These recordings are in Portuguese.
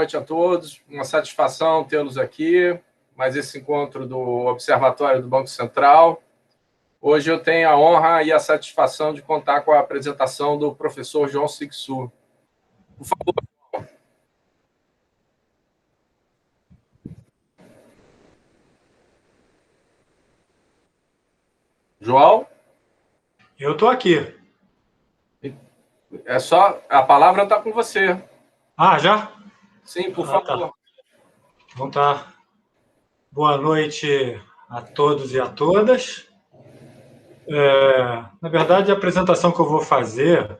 noite a todos. Uma satisfação tê-los aqui. Mais esse encontro do Observatório do Banco Central. Hoje eu tenho a honra e a satisfação de contar com a apresentação do professor João Sixu. Por favor. João? Eu estou aqui. É só, a palavra está com você. Ah, já? Sim, por favor. Tá. Então tá. Boa noite a todos e a todas. Na verdade, a apresentação que eu vou fazer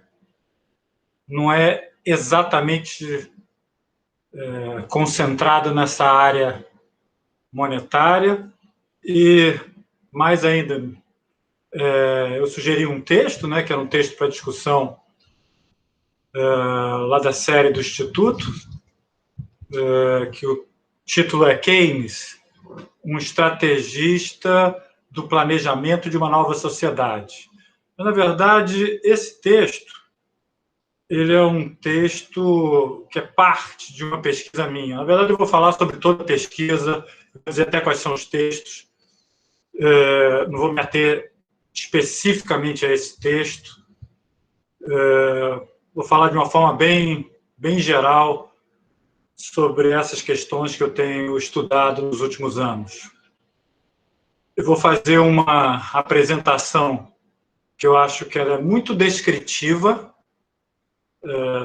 não é exatamente concentrada nessa área monetária e, mais ainda, eu sugeri um texto, né, que era um texto para discussão lá da série do Instituto, que o título é Keynes, um estrategista do planejamento de uma nova sociedade. Mas, na verdade, esse texto ele é um texto que é parte de uma pesquisa minha. Na verdade, eu vou falar sobre toda a pesquisa, vou dizer até quais são os textos. Não vou me ater especificamente a esse texto. Vou falar de uma forma bem geral sobre essas questões que eu tenho estudado nos últimos anos. Eu vou fazer uma apresentação que eu acho que ela é muito descritiva.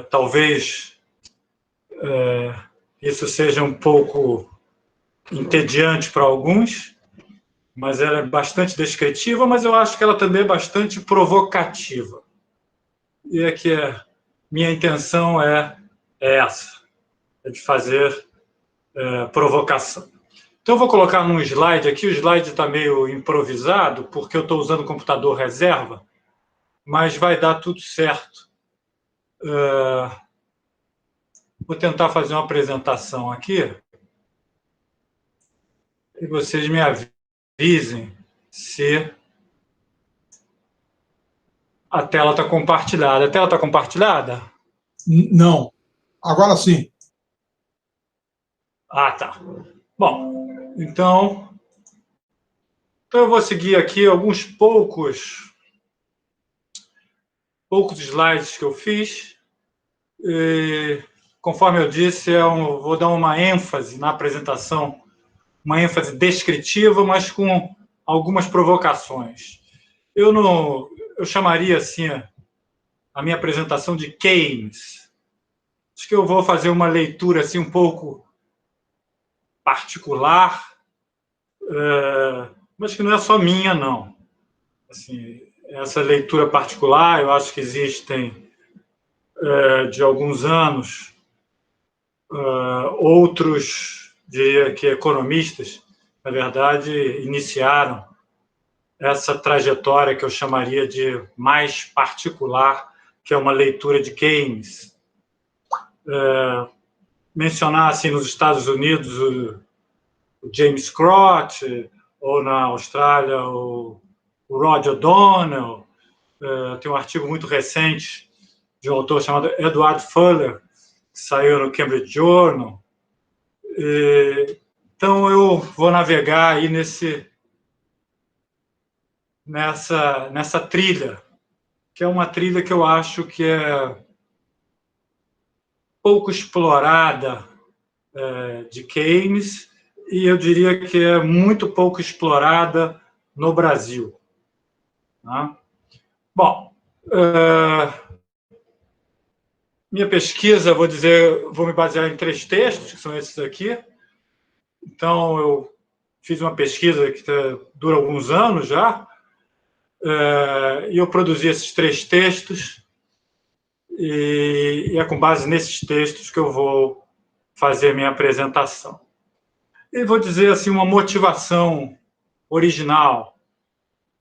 Talvez isso seja um pouco entediante para alguns, mas ela é bastante descritiva, mas eu acho que ela também é bastante provocativa. E é que minha intenção é essa, é de fazer provocação. Então, eu vou colocar num slide aqui, o slide está meio improvisado, porque eu estou usando o computador reserva, mas vai dar tudo certo. Vou tentar fazer uma apresentação aqui e vocês me avisem se a tela está compartilhada. A tela está compartilhada? Não. Agora sim. Ah, tá. Bom, então eu vou seguir aqui alguns poucos slides que eu fiz. E, conforme eu disse, vou dar uma ênfase na apresentação, uma ênfase descritiva, mas com algumas provocações. Eu chamaria assim a minha apresentação de Keynes. Acho que eu vou fazer uma leitura assim um pouco particular, mas que não é só minha, não. Assim, essa leitura particular, eu acho que existem de alguns anos outros, diria que economistas, na verdade, iniciaram essa trajetória que eu chamaria de mais particular, que é uma leitura de Keynes. Mencionar, assim, nos Estados Unidos, o James Scott, ou na Austrália, o Roger O'Donnell. Tem um artigo muito recente de um autor chamado Edward Fuller, que saiu no Cambridge Journal. Então, eu vou navegar aí nessa trilha, que é uma trilha que eu acho que é pouco explorada de Keynes, e eu diria que é muito pouco explorada no Brasil. Tá? Bom, minha pesquisa, vou me basear em 3 textos, que são esses aqui. Então, eu fiz uma pesquisa que dura alguns anos já, e eu produzi esses 3 textos, e é com base nesses textos que eu vou fazer minha apresentação. E vou dizer assim uma motivação original.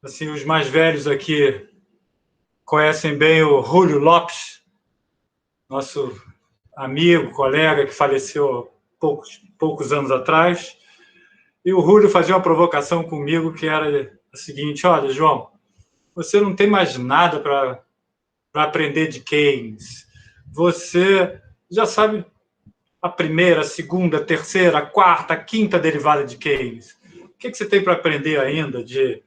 Assim, os mais velhos aqui conhecem bem o Júlio Lopes, nosso amigo, colega que faleceu poucos anos atrás. E o Júlio fazia uma provocação comigo que era a seguinte: olha, João, você não tem mais nada para aprender de Keynes. Você já sabe a primeira, a segunda, a terceira, a quarta, a quinta derivada de Keynes? O que você tem para aprender ainda de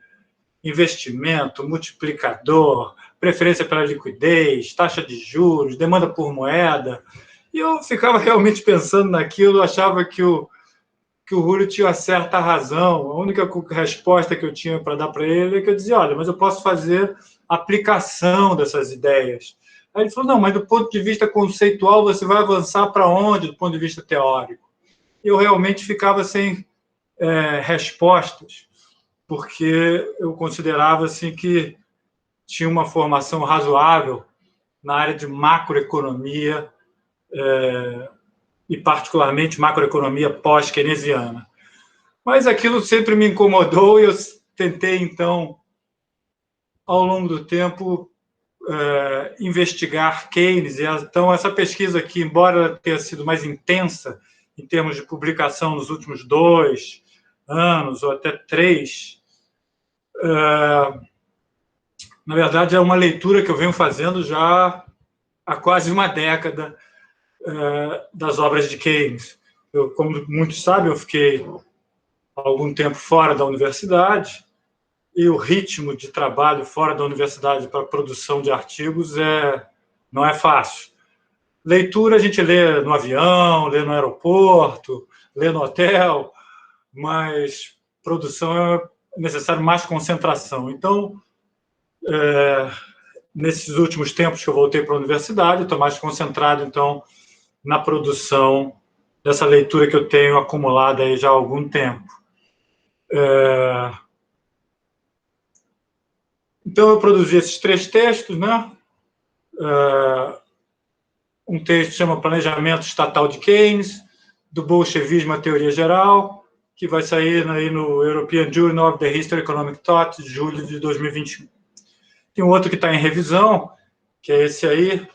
investimento, multiplicador, preferência pela liquidez, taxa de juros, demanda por moeda? E eu ficava realmente pensando naquilo, achava que o Julio tinha certa razão. A única resposta que eu tinha para dar para ele é que eu dizia, olha, mas eu posso fazer aplicação dessas ideias. Aí ele falou, não, mas do ponto de vista conceitual você vai avançar para onde do ponto de vista teórico? E eu realmente ficava sem respostas, porque eu considerava assim, que tinha uma formação razoável na área de macroeconomia, e particularmente macroeconomia pós-keynesiana. Mas aquilo sempre me incomodou e eu tentei, então, ao longo do tempo, investigar Keynes. Então, essa pesquisa aqui, embora tenha sido mais intensa em termos de publicação nos últimos 2 anos ou até 3, na verdade, é uma leitura que eu venho fazendo já há quase uma década das obras de Keynes. Como muitos sabem, eu fiquei algum tempo fora da universidade e o ritmo de trabalho fora da universidade para a produção de artigos não é fácil. Leitura a gente lê no avião, lê no aeroporto, lê no hotel, mas produção é necessário mais concentração. Então, nesses últimos tempos que eu voltei para a universidade, estou mais concentrado, então, na produção dessa leitura que eu tenho acumulada aí já há algum tempo. Então, eu produzi esses 3 textos, né? Um texto chama Planejamento Estatal de Keynes, do Bolchevismo à Teoria Geral, que vai sair aí no European Journal of the History of Economic Thought, de julho de 2021. Tem um outro que está em revisão, que é esse aí,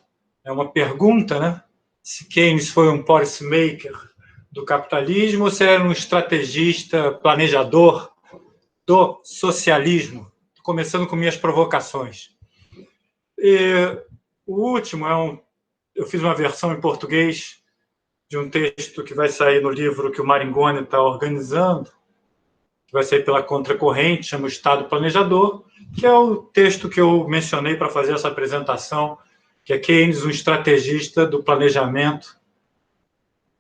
é uma pergunta, né? Se Keynes foi um policymaker do capitalismo ou se era um estrategista, planejador do socialismo. Estou começando com minhas provocações. E o último eu fiz uma versão em português de um texto que vai sair no livro que o Maringoni está organizando, que vai sair pela Contracorrente, chama o Estado Planejador, que é o texto que eu mencionei para fazer essa apresentação, que é Keynes, um estrategista do planejamento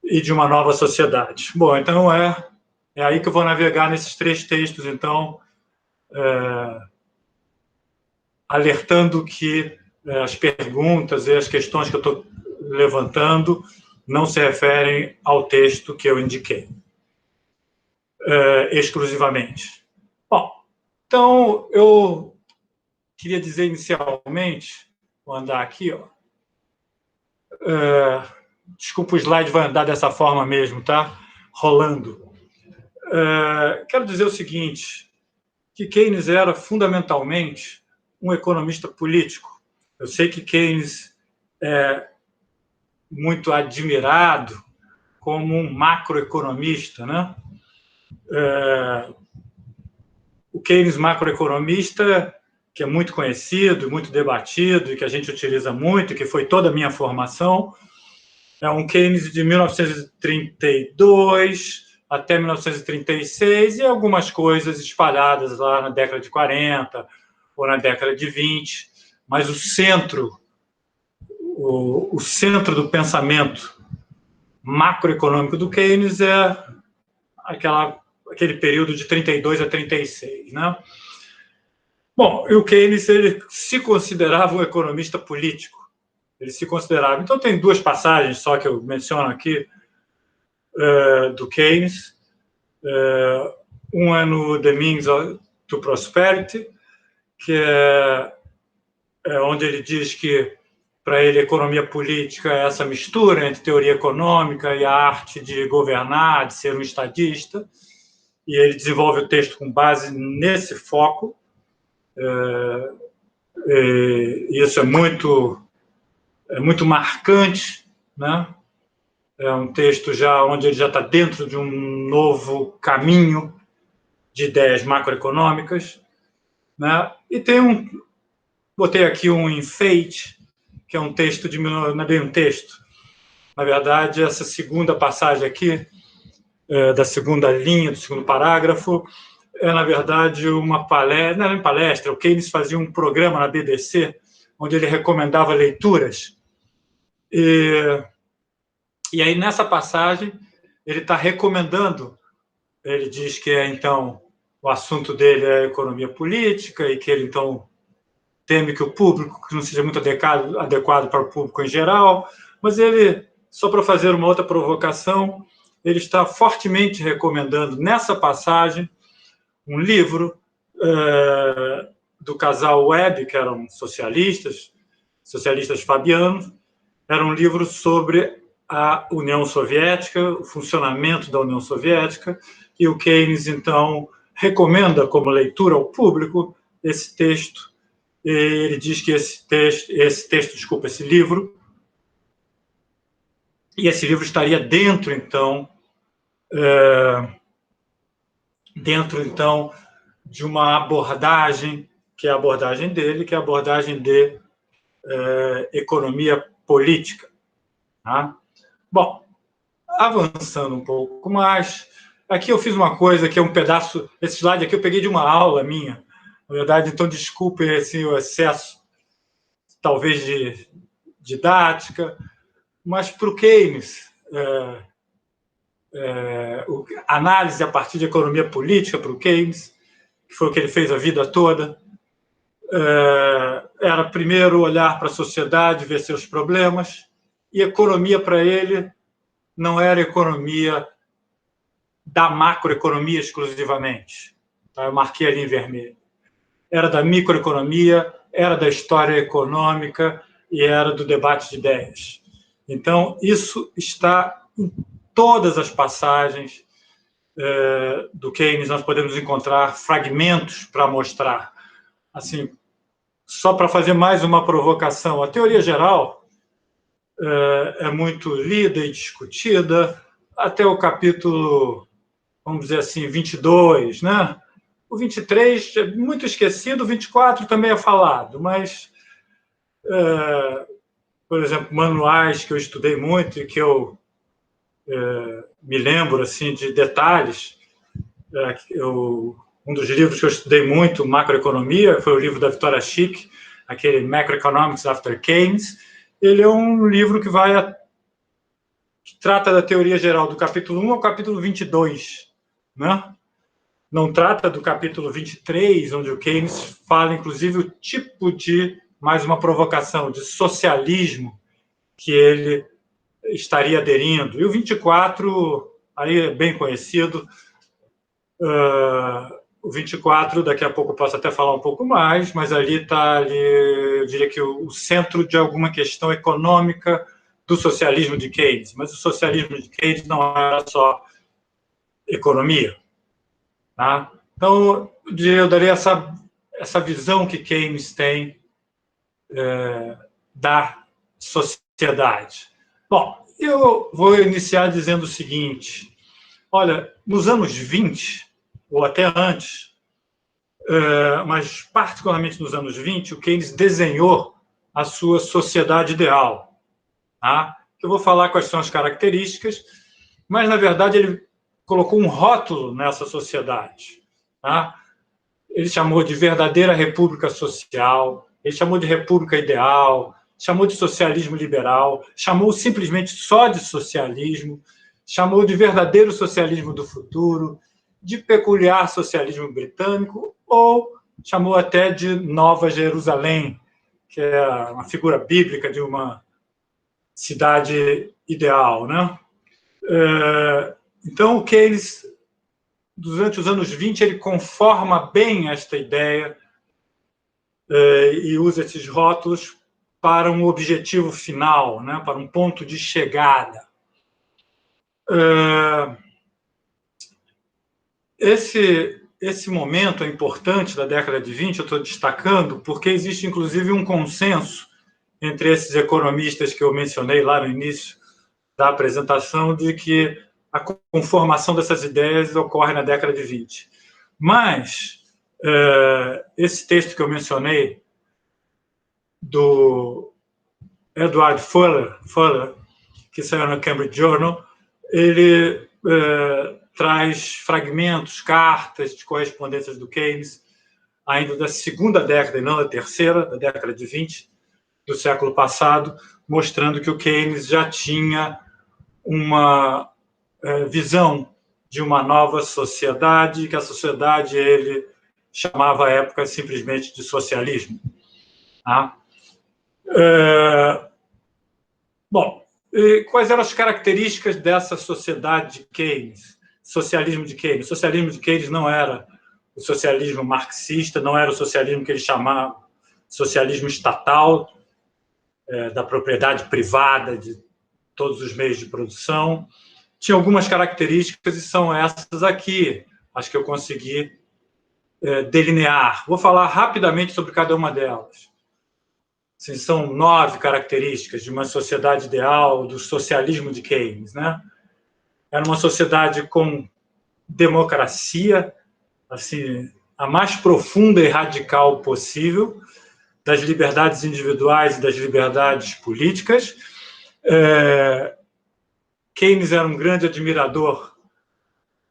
e de uma nova sociedade. Bom, então é aí que eu vou navegar nesses 3 textos, então, alertando que as perguntas e as questões que eu estou levantando não se referem ao texto que eu indiquei, exclusivamente. Bom, então, eu queria dizer inicialmente, vou andar aqui, ó. Desculpa, o slide vai andar dessa forma mesmo, tá? Rolando. Quero dizer o seguinte, que Keynes era fundamentalmente um economista político. Eu sei que Keynes é muito admirado como um macroeconomista, né? O Keynes macroeconomista, que é muito conhecido, muito debatido e que a gente utiliza muito, que foi toda a minha formação, é um Keynes de 1932 até 1936 e algumas coisas espalhadas lá na década de 40 ou na década de 20, mas o centro do pensamento macroeconômico do Keynes é aquele período de 32 a 36, né? Bom, e o Keynes ele se considerava um economista político. Ele se considerava. Então, tem 2 passagens só que eu menciono aqui do Keynes. Um é no The Means to Prosperity, que é onde ele diz que, para ele, a economia política é essa mistura entre teoria econômica e a arte de governar, de ser um estadista, e ele desenvolve o texto com base nesse foco. Isso é muito marcante, né? É um texto já onde ele já está dentro de um novo caminho de ideias macroeconômicas, né? E botei aqui um enfeite, que é um texto não é bem um texto, Na verdade, essa segunda passagem aqui, da segunda linha, do segundo parágrafo, na verdade, uma palestra, não era uma palestra, o Keynes fazia um programa na BBC, onde ele recomendava leituras. E aí, nessa passagem, ele está recomendando, ele diz que, então, o assunto dele é a economia política e que ele, então, teme que o público que não seja muito adequado para o público em geral, mas ele, só para fazer uma outra provocação, ele está fortemente recomendando, nessa passagem, um livro do casal Webb, que eram socialistas fabianos. Era um livro sobre a União Soviética, o funcionamento da União Soviética, e o Keynes, então, recomenda como leitura ao público esse texto. E ele diz que esse livro, e esse livro estaria dentro, então, de uma abordagem, que é a abordagem dele, que é a abordagem de economia política. Tá? Bom, avançando um pouco mais, aqui eu fiz uma coisa que é um pedaço, esse slide aqui eu peguei de uma aula minha, na verdade, então desculpem assim, o excesso, talvez, de didática, mas para o Keynes, análise a partir de economia política para o Keynes, que foi o que ele fez a vida toda, era primeiro olhar para a sociedade, ver seus problemas, e economia para ele não era economia da macroeconomia exclusivamente. Tá? Eu marquei ali em vermelho. Era da microeconomia, era da história econômica e era do debate de ideias. Então, isso está em todas as passagens do Keynes, nós podemos encontrar fragmentos para mostrar. Assim, só para fazer mais uma provocação, a teoria geral é muito lida e discutida até o capítulo, vamos dizer assim, 22, né? O 23 é muito esquecido, o 24 também é falado, mas, por exemplo, manuais que eu estudei muito e que eu me lembro assim, de detalhes, um dos livros que eu estudei muito, Macroeconomia, foi o livro da Victoria Schick, aquele Macroeconomics After Keynes. Ele é um livro que trata da teoria geral do capítulo 1 ao capítulo 22, né? Não trata do capítulo 23, onde o Keynes fala, inclusive, o tipo de, mais uma provocação, de socialismo que ele estaria aderindo. E o 24, aí é bem conhecido. O 24, daqui a pouco eu posso até falar um pouco mais, mas ali está, eu diria que o centro de alguma questão econômica do socialismo de Keynes. Mas o socialismo de Keynes não era só economia. Tá? Então, eu daria essa visão que Keynes tem da sociedade. Bom, eu vou iniciar dizendo o seguinte. Olha, nos anos 20, ou até antes, mas particularmente nos anos 20, o Keynes desenhou a sua sociedade ideal. Tá? Eu vou falar quais são as características, mas, na verdade, ele colocou um rótulo nessa sociedade. Tá? Ele chamou de verdadeira república social, ele chamou de república ideal, chamou de socialismo liberal, chamou simplesmente só de socialismo, chamou de verdadeiro socialismo do futuro, de peculiar socialismo britânico, ou chamou até de Nova Jerusalém, que é uma figura bíblica de uma cidade ideal, né? Então, o Keynes, durante os anos 20, ele conforma bem esta ideia e usa esses rótulos para um objetivo final, né? Para um ponto de chegada. Esse momento é importante da década de 20, eu estou destacando, porque existe, inclusive, um consenso entre esses economistas que eu mencionei lá no início da apresentação, de que a conformação dessas ideias ocorre na década de 20. Mas esse texto que eu mencionei, do Edward Fuller, que saiu no Cambridge Journal, ele traz fragmentos, cartas de correspondências do Keynes, ainda da segunda década, e não da terceira, da década de 20, do século passado, mostrando que o Keynes já tinha uma visão de uma nova sociedade, que a sociedade ele chamava à época simplesmente de socialismo. Tá? Bom, quais eram as características dessa sociedade de Keynes? Socialismo de Keynes. O socialismo de Keynes não era o socialismo marxista, não era o socialismo que ele chamava socialismo estatal, da propriedade privada de todos os meios de produção. Tinha algumas características e são essas aqui, as que eu consegui delinear. Vou falar rapidamente sobre cada uma delas. Assim, são 9 características de uma sociedade ideal, do socialismo de Keynes, né? Era uma sociedade com democracia, assim, a mais profunda e radical possível, das liberdades individuais e das liberdades políticas. Keynes era um grande admirador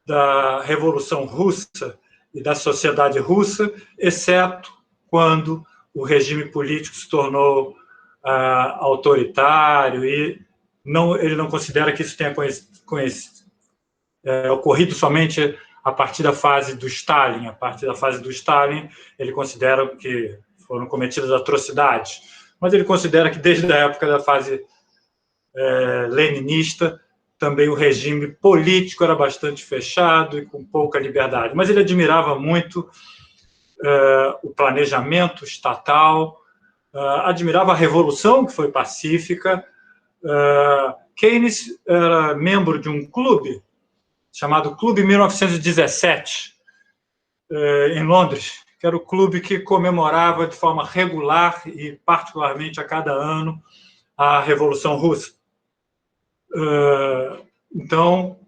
da Revolução Russa e da sociedade russa, exceto quando o regime político se tornou autoritário, e ele não considera que isso tenha ocorrido somente a partir da fase do Stalin. A partir da fase do Stalin, ele considera que foram cometidas atrocidades, mas ele considera que desde a época da fase leninista também o regime político era bastante fechado e com pouca liberdade. Mas ele admirava muito o planejamento estatal, admirava a revolução, que foi pacífica. Keynes era membro de um clube chamado Clube 1917, em Londres, que era o clube que comemorava de forma regular e particularmente a cada ano a Revolução Russa. Então,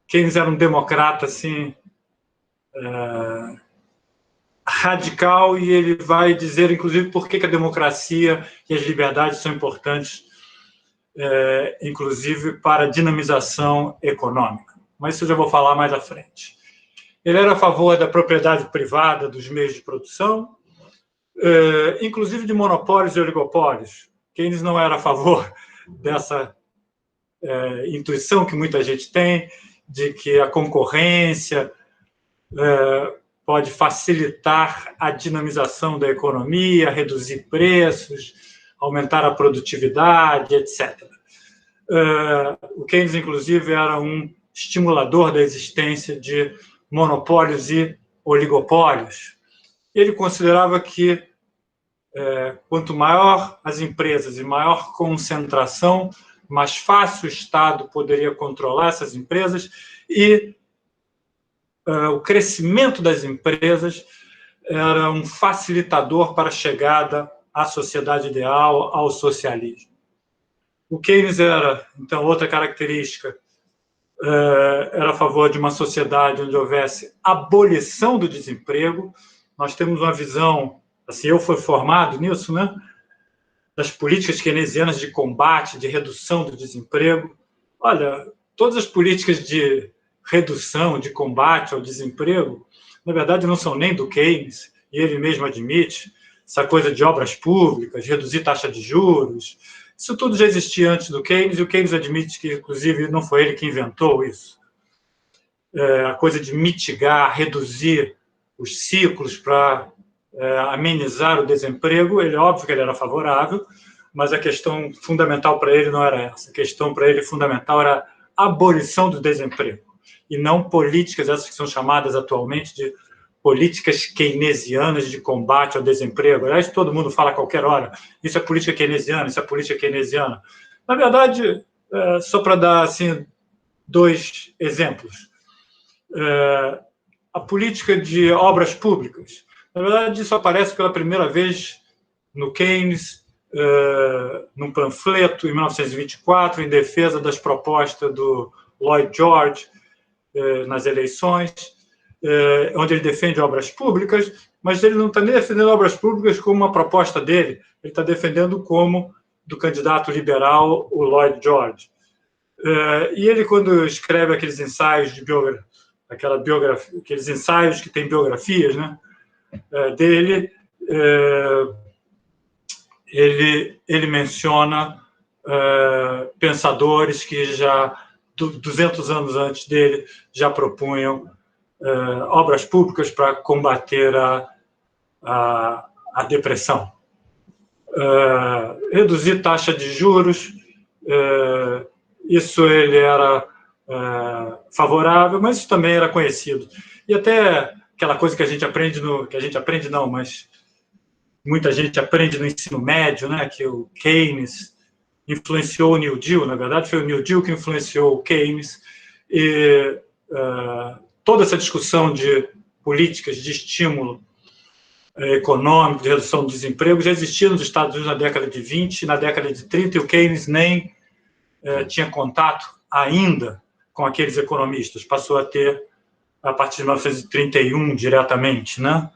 Keynes era um democrata assim, radical, e ele vai dizer, inclusive, por que a democracia e as liberdades são importantes, inclusive para a dinamização econômica. Mas isso eu já vou falar mais à frente. Ele era a favor da propriedade privada dos meios de produção, inclusive de monopólios e oligopólios. Keynes não era a favor dessa intuição que muita gente tem, de que a concorrência pode facilitar a dinamização da economia, reduzir preços, aumentar a produtividade, etc. O Keynes, inclusive, era um estimulador da existência de monopólios e oligopólios. Ele considerava que quanto maior as empresas e maior concentração, mais fácil o Estado poderia controlar essas empresas, e o crescimento das empresas era um facilitador para a chegada à sociedade ideal, ao socialismo. O Keynes era, então, outra característica, era a favor de uma sociedade onde houvesse abolição do desemprego. Nós temos uma visão, assim, eu fui formado nisso, né, das políticas keynesianas de combate, de redução do desemprego. Olha, todas as políticas de redução, de combate ao desemprego, na verdade, não são nem do Keynes, e ele mesmo admite, essa coisa de obras públicas, reduzir taxa de juros, isso tudo já existia antes do Keynes, e o Keynes admite que, inclusive, não foi ele que inventou isso. A coisa de mitigar, reduzir os ciclos para amenizar o desemprego, ele, óbvio que ele era favorável, mas a questão fundamental para ele não era essa. A questão para ele fundamental era a abolição do desemprego, e não políticas, essas que são chamadas atualmente de políticas keynesianas de combate ao desemprego. Aliás, todo mundo fala a qualquer hora, isso é política keynesiana, isso é política keynesiana. Na verdade, só para dar assim, 2 exemplos. A política de obras públicas. Na verdade, isso aparece pela primeira vez no Keynes, num panfleto, em 1924, em defesa das propostas do Lloyd George nas eleições, onde ele defende obras públicas, mas ele não está nem defendendo obras públicas como uma proposta dele, ele está defendendo como do candidato liberal, o Lloyd George. E ele, quando escreve aqueles ensaios de biografia, aqueles ensaios que têm biografias, né, dele, ele menciona pensadores que já 200 anos antes dele já propunham obras públicas para combater a depressão. Reduzir taxa de juros, isso ele era favorável, mas isso também era conhecido. E até aquela coisa que a gente aprende mas muita gente aprende no ensino médio, né, que o Keynes influenciou o New Deal. Na verdade, foi o New Deal que influenciou o Keynes, e toda essa discussão de políticas de estímulo econômico, de redução do desemprego, já existia nos Estados Unidos na década de 20, na década de 30, e o Keynes nem tinha contato ainda com aqueles economistas. Passou a ter a partir de 1931 diretamente, né?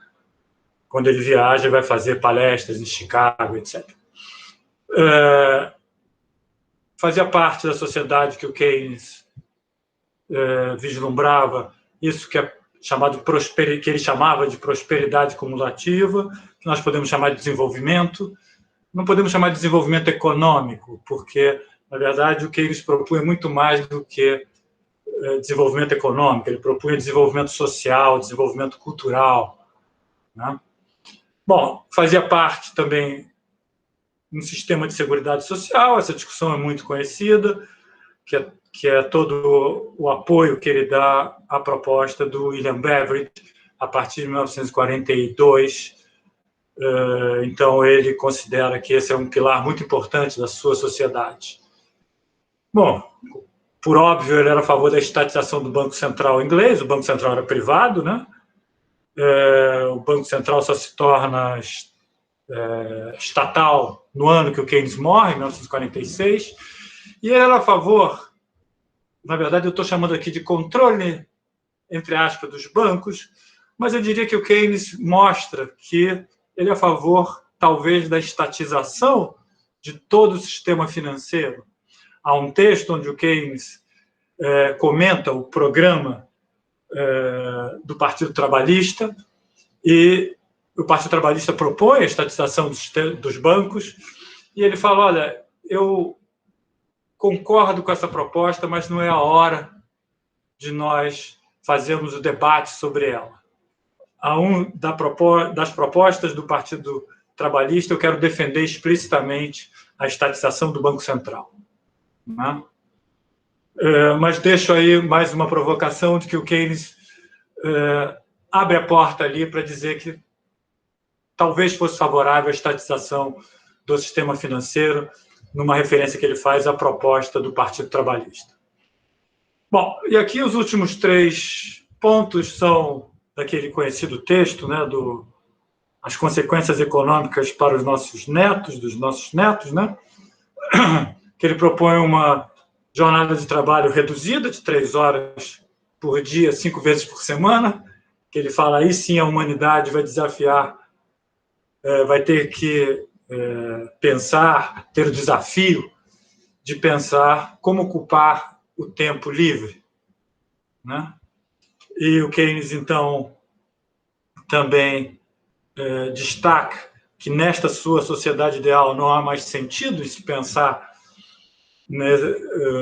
Quando ele viaja, vai fazer palestras em Chicago, etc. Fazia parte da sociedade que o Keynes vislumbrava isso que é chamado que ele chamava de prosperidade cumulativa, que nós podemos chamar de desenvolvimento. Não podemos chamar de desenvolvimento econômico, porque, na verdade, o Keynes propunha muito mais do que desenvolvimento econômico. Ele propunha desenvolvimento social, desenvolvimento cultural, né? Bom, fazia parte também um sistema de seguridade social. Essa discussão é muito conhecida, que é todo o apoio que ele dá à proposta do William Beveridge a partir de 1942. Então, ele considera que esse é um pilar muito importante da sua sociedade. Bom, por óbvio, ele era a favor da estatização do Banco Central inglês. O Banco Central era privado, né? O Banco Central só se torna estatal no ano que o Keynes morre, em 1946, e ele era a favor, na verdade eu estou chamando aqui de controle, entre aspas, dos bancos, mas eu diria que o Keynes mostra que ele é a favor, talvez, da estatização de todo o sistema financeiro. Há um texto onde o Keynes comenta o programa do Partido Trabalhista, e o Partido Trabalhista propõe a estatização dos bancos, e ele fala, olha, eu concordo com essa proposta, mas não é a hora de nós fazermos o debate sobre ela. Das propostas do Partido Trabalhista, eu quero defender explicitamente a estatização do Banco Central, né? Mas deixo aí mais uma provocação de que o Keynes abre a porta ali para dizer que talvez fosse favorável à estatização do sistema financeiro, numa referência que ele faz à proposta do Partido Trabalhista. Bom, e aqui os últimos 3 pontos são daquele conhecido texto, né, as consequências econômicas para os nossos netos, dos nossos netos, né, que ele propõe uma jornada de trabalho reduzida de 3 horas por dia, 5 vezes por semana, que ele fala aí sim a humanidade vai desafiar, vai ter que pensar, ter o desafio de pensar como ocupar o tempo livre, né? E o Keynes, então, também destaca que nesta sua sociedade ideal não há mais sentido em se pensar, né,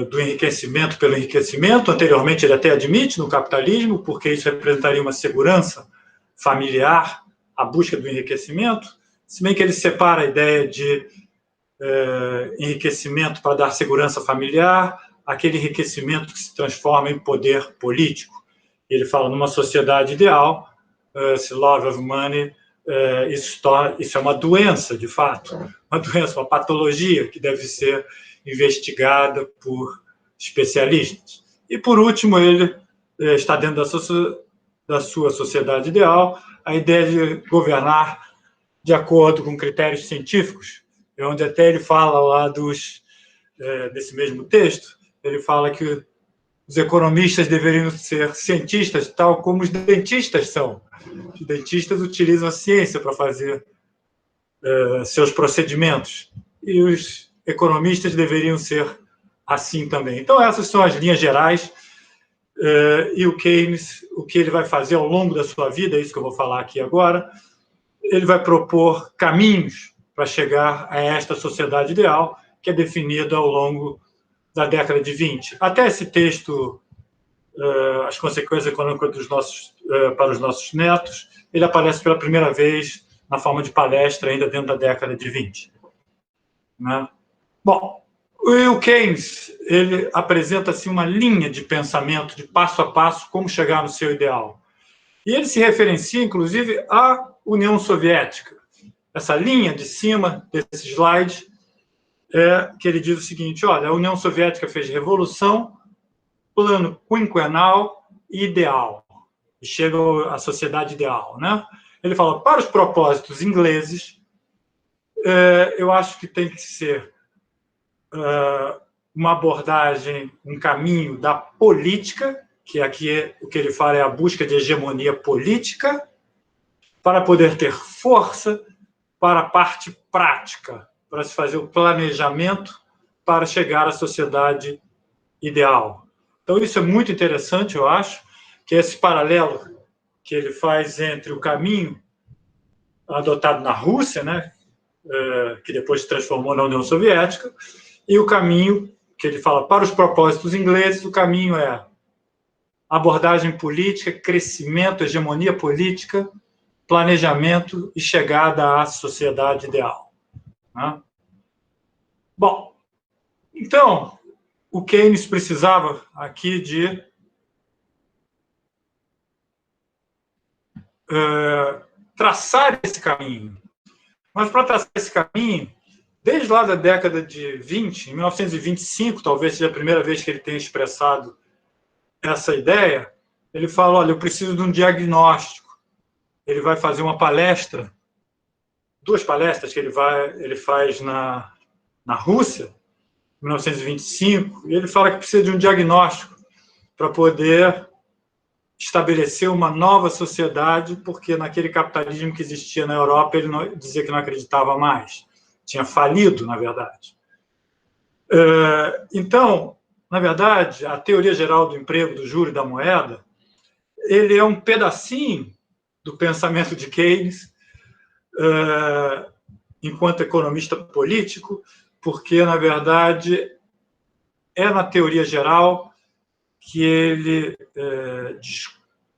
do enriquecimento pelo enriquecimento. Anteriormente, ele até admite no capitalismo, porque isso representaria uma segurança familiar, a busca do enriquecimento, se bem que ele separa a ideia de enriquecimento para dar segurança familiar, aquele enriquecimento que se transforma em poder político. Ele fala, numa sociedade ideal, esse love of money, isso é uma doença, de fato, uma doença, uma patologia que deve ser investigada por especialistas. E, por último, ele está dentro da sua sociedade ideal, a ideia de governar de acordo com critérios científicos, onde até ele fala lá desse mesmo texto, ele fala que os economistas deveriam ser cientistas, tal como os dentistas são. Os dentistas utilizam a ciência para fazer seus procedimentos, e os economistas deveriam ser assim também. Então, essas são as linhas gerais. E o Keynes, o que ele vai fazer ao longo da sua vida, é isso que eu vou falar aqui agora, ele vai propor caminhos para chegar a esta sociedade ideal, que é definida ao longo da década de 20. Até esse texto, As Consequências Econômicas para os Nossos Netos, ele aparece pela primeira vez na forma de palestra, ainda dentro da década de 20. Né? Bom, o Keynes, ele apresenta assim, uma linha de pensamento, de passo a passo, como chegar no seu ideal. E ele se referencia, inclusive, à União Soviética. Essa linha de cima desse slide que ele diz o seguinte: olha, a União Soviética fez revolução, plano quinquenal e ideal. E chega à sociedade ideal. Né? Ele fala, para os propósitos ingleses, eu acho que tem que ser uma abordagem, um caminho da política, que aqui o que ele fala é a busca de hegemonia política, para poder ter força para a parte prática, para se fazer o planejamento para chegar à sociedade ideal. Então, isso é muito interessante, eu acho, que esse paralelo que ele faz entre o caminho adotado na Rússia, né, que depois se transformou na União Soviética, e o caminho que ele fala para os propósitos ingleses, o caminho é abordagem política, crescimento, hegemonia política, planejamento e chegada à sociedade ideal. Né? Bom, então, o Keynes precisava aqui de traçar esse caminho. Mas para traçar esse caminho, desde lá da década de 20, em 1925, talvez seja a primeira vez que ele tenha expressado essa ideia, ele fala, olha, eu preciso de um diagnóstico. Ele vai fazer uma palestra, 2 palestras que ele faz na Rússia, em 1925, e ele fala que precisa de um diagnóstico para poder estabelecer uma nova sociedade, porque naquele capitalismo que existia na Europa, ele dizia que não acreditava mais. Tinha falido, na verdade. Então, na verdade, a teoria geral do emprego, do juro e da moeda, ele é um pedacinho do pensamento de Keynes, enquanto economista político, porque, na verdade, é na teoria geral que ele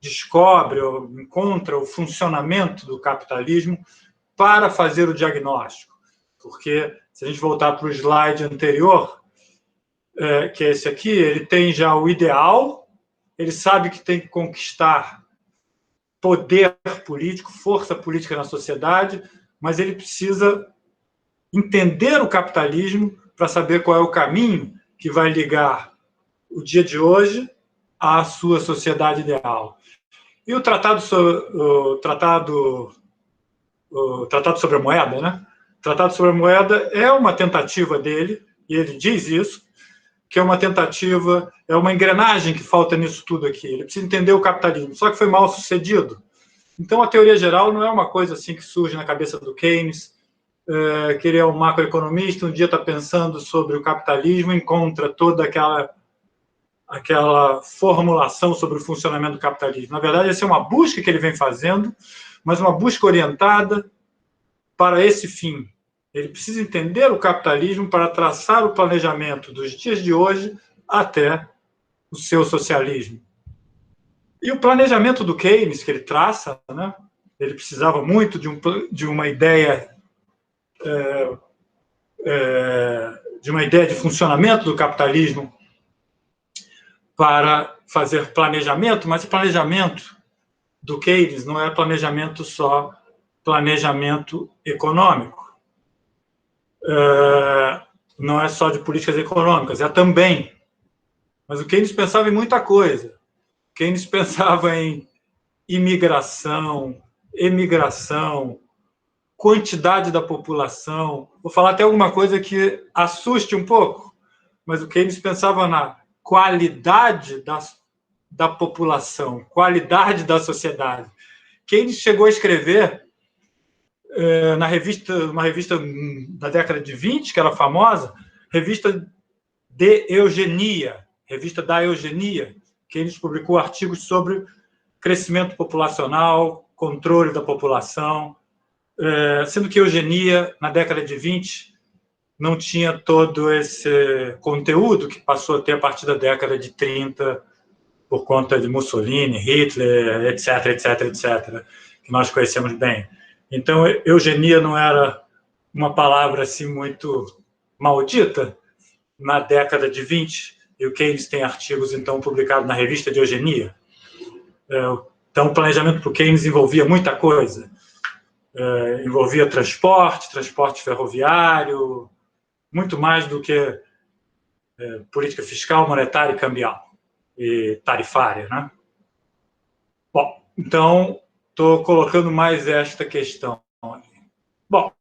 descobre ou encontra o funcionamento do capitalismo para fazer o diagnóstico. Porque, se a gente voltar para o slide anterior, que é esse aqui, ele tem já o ideal, ele sabe que tem que conquistar poder político, força política na sociedade, mas ele precisa entender o capitalismo para saber qual é o caminho que vai ligar o dia de hoje à sua sociedade ideal. E o Tratado sobre a Moeda, né? O Tratado sobre a Moeda é uma tentativa dele, e ele diz isso, que é uma tentativa, é uma engrenagem que falta nisso tudo aqui. Ele precisa entender o capitalismo, só que foi mal sucedido. Então, a teoria geral não é uma coisa assim que surge na cabeça do Keynes, que ele é um macroeconomista, um dia está pensando sobre o capitalismo, encontra toda aquela formulação sobre o funcionamento do capitalismo. Na verdade, essa é uma busca que ele vem fazendo, mas uma busca orientada para esse fim. Ele precisa entender o capitalismo para traçar o planejamento dos dias de hoje até o seu socialismo. E o planejamento do Keynes, que ele traça, né, ele precisava muito de uma ideia de funcionamento do capitalismo para fazer planejamento, mas o planejamento do Keynes não é planejamento só, planejamento econômico. Não é só de políticas econômicas, é também. Mas o Keynes pensava em muita coisa. O Keynes pensava em imigração, emigração, quantidade da população. Vou falar até alguma coisa que assuste um pouco, mas o Keynes pensava na qualidade da população, qualidade da sociedade. Keynes chegou a escrever uma revista da década de 20, que era famosa, revista de Eugenia, revista da Eugenia, que eles publicou artigos sobre crescimento populacional, controle da população, sendo que eugenia, na década de 20, não tinha todo esse conteúdo que passou a ter a partir da década de 30, por conta de Mussolini, Hitler, etc., etc., etc., que nós conhecemos bem. Então, eugenia não era uma palavra assim muito maldita na década de 20, e o Keynes tem artigos, então, publicados na revista de Eugenia. Então, o planejamento para o Keynes envolvia muita coisa. Envolvia transporte ferroviário, muito mais do que política fiscal, monetária e cambial, e tarifária, né? Bom, então, estou colocando mais esta questão. Bom,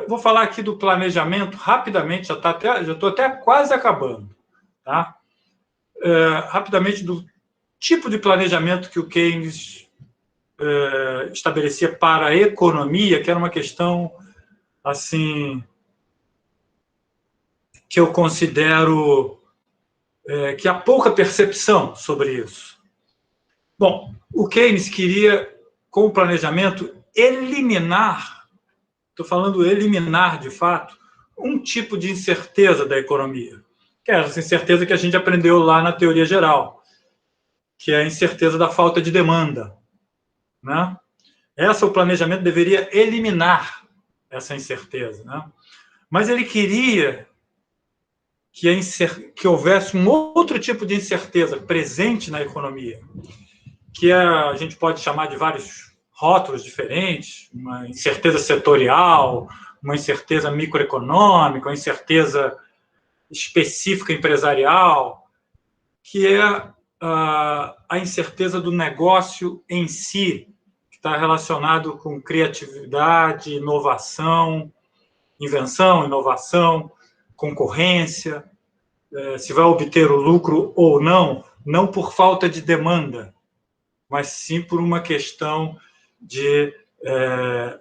vou falar aqui do planejamento rapidamente, já estou até quase acabando, tá? Rapidamente do tipo de planejamento que o Keynes estabelecia para a economia, que era uma questão assim que eu considero que há pouca percepção sobre isso. Bom, o Keynes queria, com o planejamento, eliminar, estou falando eliminar de fato, um tipo de incerteza da economia, que é essa incerteza que a gente aprendeu lá na teoria geral, que é a incerteza da falta de demanda, né? O planejamento deveria eliminar essa incerteza, né? Mas ele queria que houvesse um outro tipo de incerteza presente na economia, que a gente pode chamar de vários rótulos diferentes, uma incerteza setorial, uma incerteza microeconômica, uma incerteza específica empresarial, que é a incerteza do negócio em si, que está relacionado com criatividade, inovação, invenção, inovação, concorrência, se vai obter o lucro ou não por falta de demanda, mas sim por uma questão de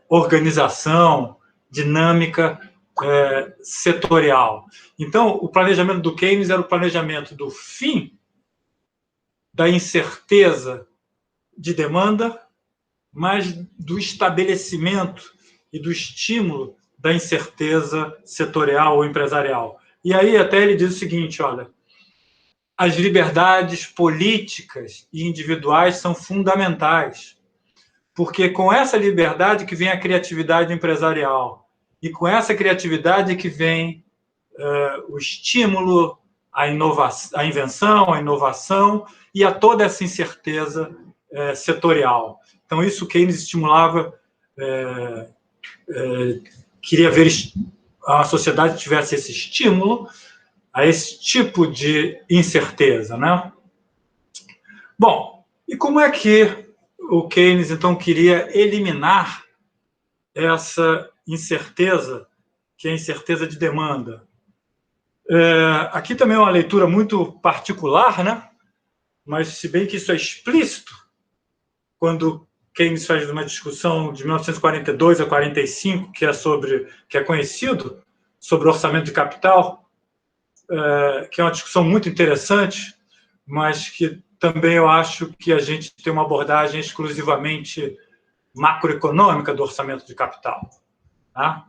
organização, dinâmica setorial. Então, o planejamento do Keynes era o planejamento do fim da incerteza de demanda, mas do estabelecimento e do estímulo da incerteza setorial ou empresarial. E aí até ele diz o seguinte, olha, as liberdades políticas e individuais são fundamentais, porque com essa liberdade que vem a criatividade empresarial, e com essa criatividade que vem o estímulo à invenção, à inovação e a toda essa incerteza setorial. Então, isso Keynes estimulava, queria ver a sociedade tivesse esse estímulo a esse tipo de incerteza, né? Bom, e como é que o Keynes, então, queria eliminar essa incerteza, que é a incerteza de demanda? Aqui também é uma leitura muito particular, né? Mas, se bem que isso é explícito, quando Keynes faz uma discussão de 1942 a 45, que é conhecido, sobre o orçamento de capital, que é uma discussão muito interessante, mas que também eu acho que a gente tem uma abordagem exclusivamente macroeconômica do orçamento de capital. Tá?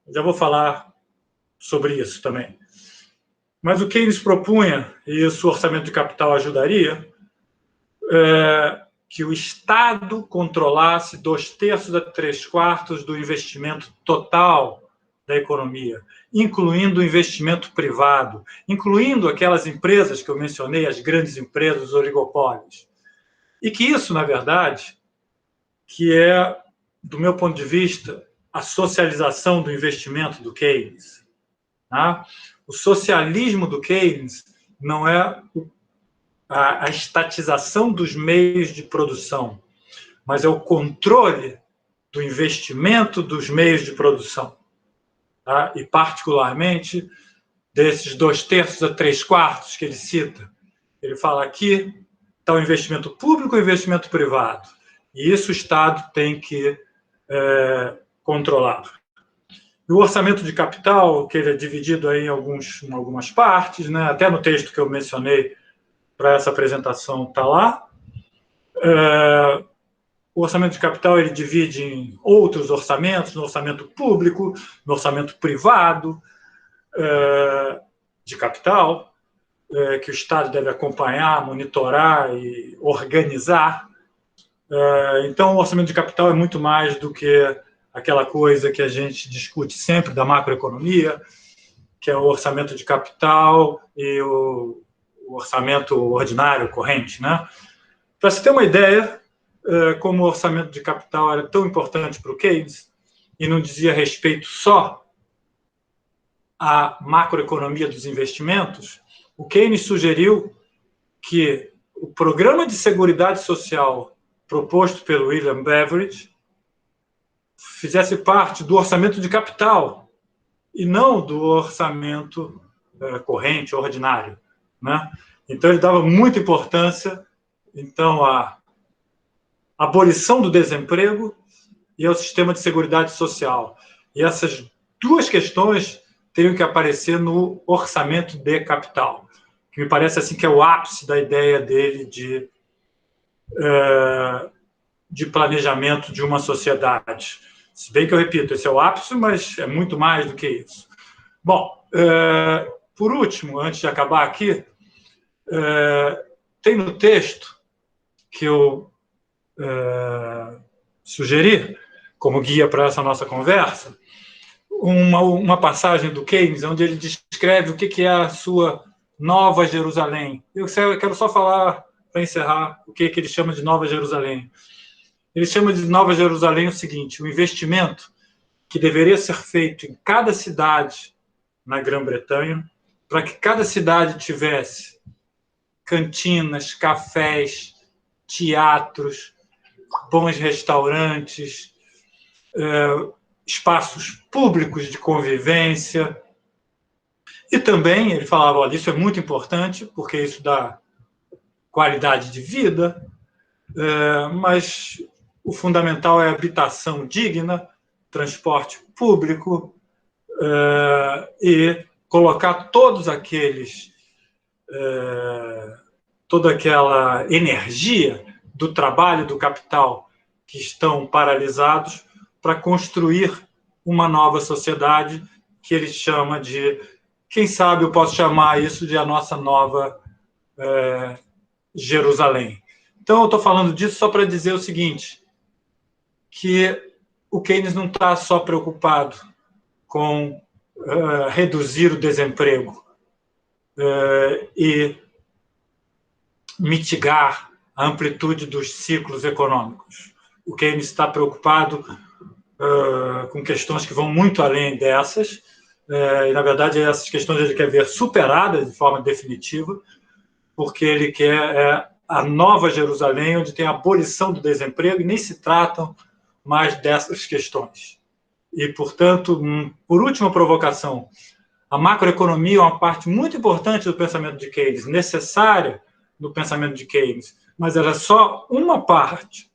Já vou falar sobre isso também. Mas o Keynes propunha, e isso o orçamento de capital ajudaria, que o Estado controlasse 2/3 a 3/4 do investimento total da economia, incluindo o investimento privado, incluindo aquelas empresas que eu mencionei, as grandes empresas, os oligopólios. E que isso, na verdade, que é, do meu ponto de vista, a socialização do investimento do Keynes. Tá? O socialismo do Keynes não é a estatização dos meios de produção, mas é o controle do investimento dos meios de produção. Tá? E, particularmente, desses 2/3 a 3/4 que ele cita. Ele fala aqui está o investimento público e o investimento privado. E isso o Estado tem que controlar. E o orçamento de capital, que ele é dividido aí em algumas partes, né? Até no texto que eu mencionei para essa apresentação está lá. O orçamento de capital ele divide em outros orçamentos, no orçamento público, no orçamento privado de capital, que o Estado deve acompanhar, monitorar e organizar. Então, o orçamento de capital é muito mais do que aquela coisa que a gente discute sempre da macroeconomia, que é o orçamento de capital e o orçamento ordinário, corrente, né? Para se ter uma ideia, como o orçamento de capital era tão importante para o Keynes e não dizia respeito só à macroeconomia dos investimentos, o Keynes sugeriu que o programa de seguridade social proposto pelo William Beveridge fizesse parte do orçamento de capital e não do orçamento corrente, ordinário, né? Então, ele dava muita importância à abolição do desemprego e ao sistema de seguridade social. E essas duas questões teriam que aparecer no orçamento de capital, que me parece assim que é o ápice da ideia dele de planejamento de uma sociedade. Se bem que eu repito, esse é o ápice, mas é muito mais do que isso. Bom, por último, antes de acabar aqui, tem no texto que eu sugeri como guia para essa nossa conversa uma passagem do Keynes onde ele descreve o que é a sua Nova Jerusalém. Eu quero só falar, para encerrar, o que ele chama de Nova Jerusalém. Ele chama de Nova Jerusalém o seguinte: o investimento que deveria ser feito em cada cidade na Grã-Bretanha, para que cada cidade tivesse cantinas, cafés, teatros, bons restaurantes, espaços públicos de convivência. E também, ele falava, olha, isso é muito importante, porque isso dá qualidade de vida, mas o fundamental é habitação digna, transporte público, e colocar toda aquela energia do trabalho do capital que estão paralisados para construir uma nova sociedade que ele chama de, quem sabe eu posso chamar isso de a nossa nova Jerusalém. Então, eu estou falando disso só para dizer o seguinte, que o Keynes não está só preocupado com reduzir o desemprego e mitigar a amplitude dos ciclos econômicos. O Keynes está preocupado com questões que vão muito além dessas, e, na verdade, essas questões ele quer ver superadas de forma definitiva, porque ele quer a Nova Jerusalém, onde tem a abolição do desemprego, e nem se tratam mais dessas questões. E, portanto, por última provocação, a macroeconomia é uma parte muito importante do pensamento de Keynes, necessária no pensamento de Keynes, mas ela é só uma parte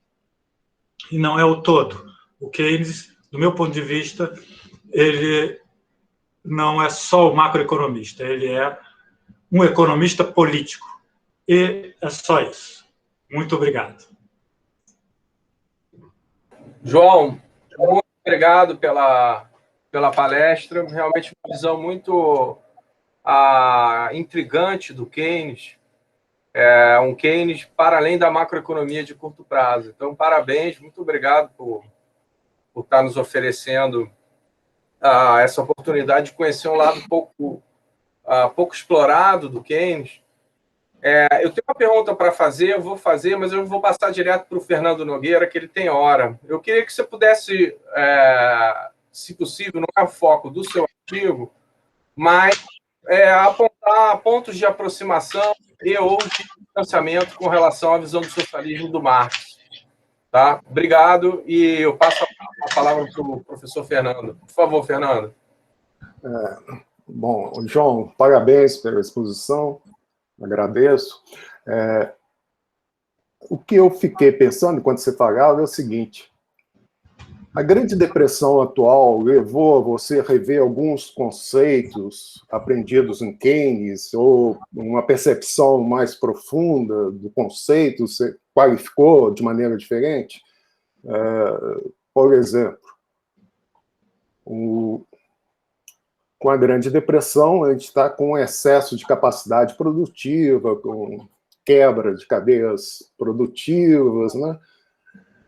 e não é o todo. O Keynes, do meu ponto de vista, ele não é só o macroeconomista, ele é um economista político. E é só isso. Muito obrigado. João, muito obrigado pela palestra. Realmente uma visão muito intrigante do Keynes. Um Keynes para além da macroeconomia de curto prazo. Então, parabéns, muito obrigado por estar nos oferecendo essa oportunidade de conhecer um lado pouco explorado do Keynes. Eu tenho uma pergunta para fazer, eu vou fazer, mas eu vou passar direto para o Fernando Nogueira, que ele tem hora. Eu queria que você pudesse, se possível, não é o foco do seu artigo, mas apontar pontos de aproximação ou de distanciamento com relação à visão do socialismo do Marx. Tá? Obrigado, e eu passo a palavra para o professor Fernando. Por favor, Fernando. Bom, João, parabéns pela exposição, agradeço. O que eu fiquei pensando enquanto você falava é o seguinte: A Grande Depressão atual levou a você a rever alguns conceitos aprendidos em Keynes, ou uma percepção mais profunda do conceito, você qualificou de maneira diferente? Por exemplo, com a Grande Depressão, a gente está com excesso de capacidade produtiva, com quebra de cadeias produtivas, né?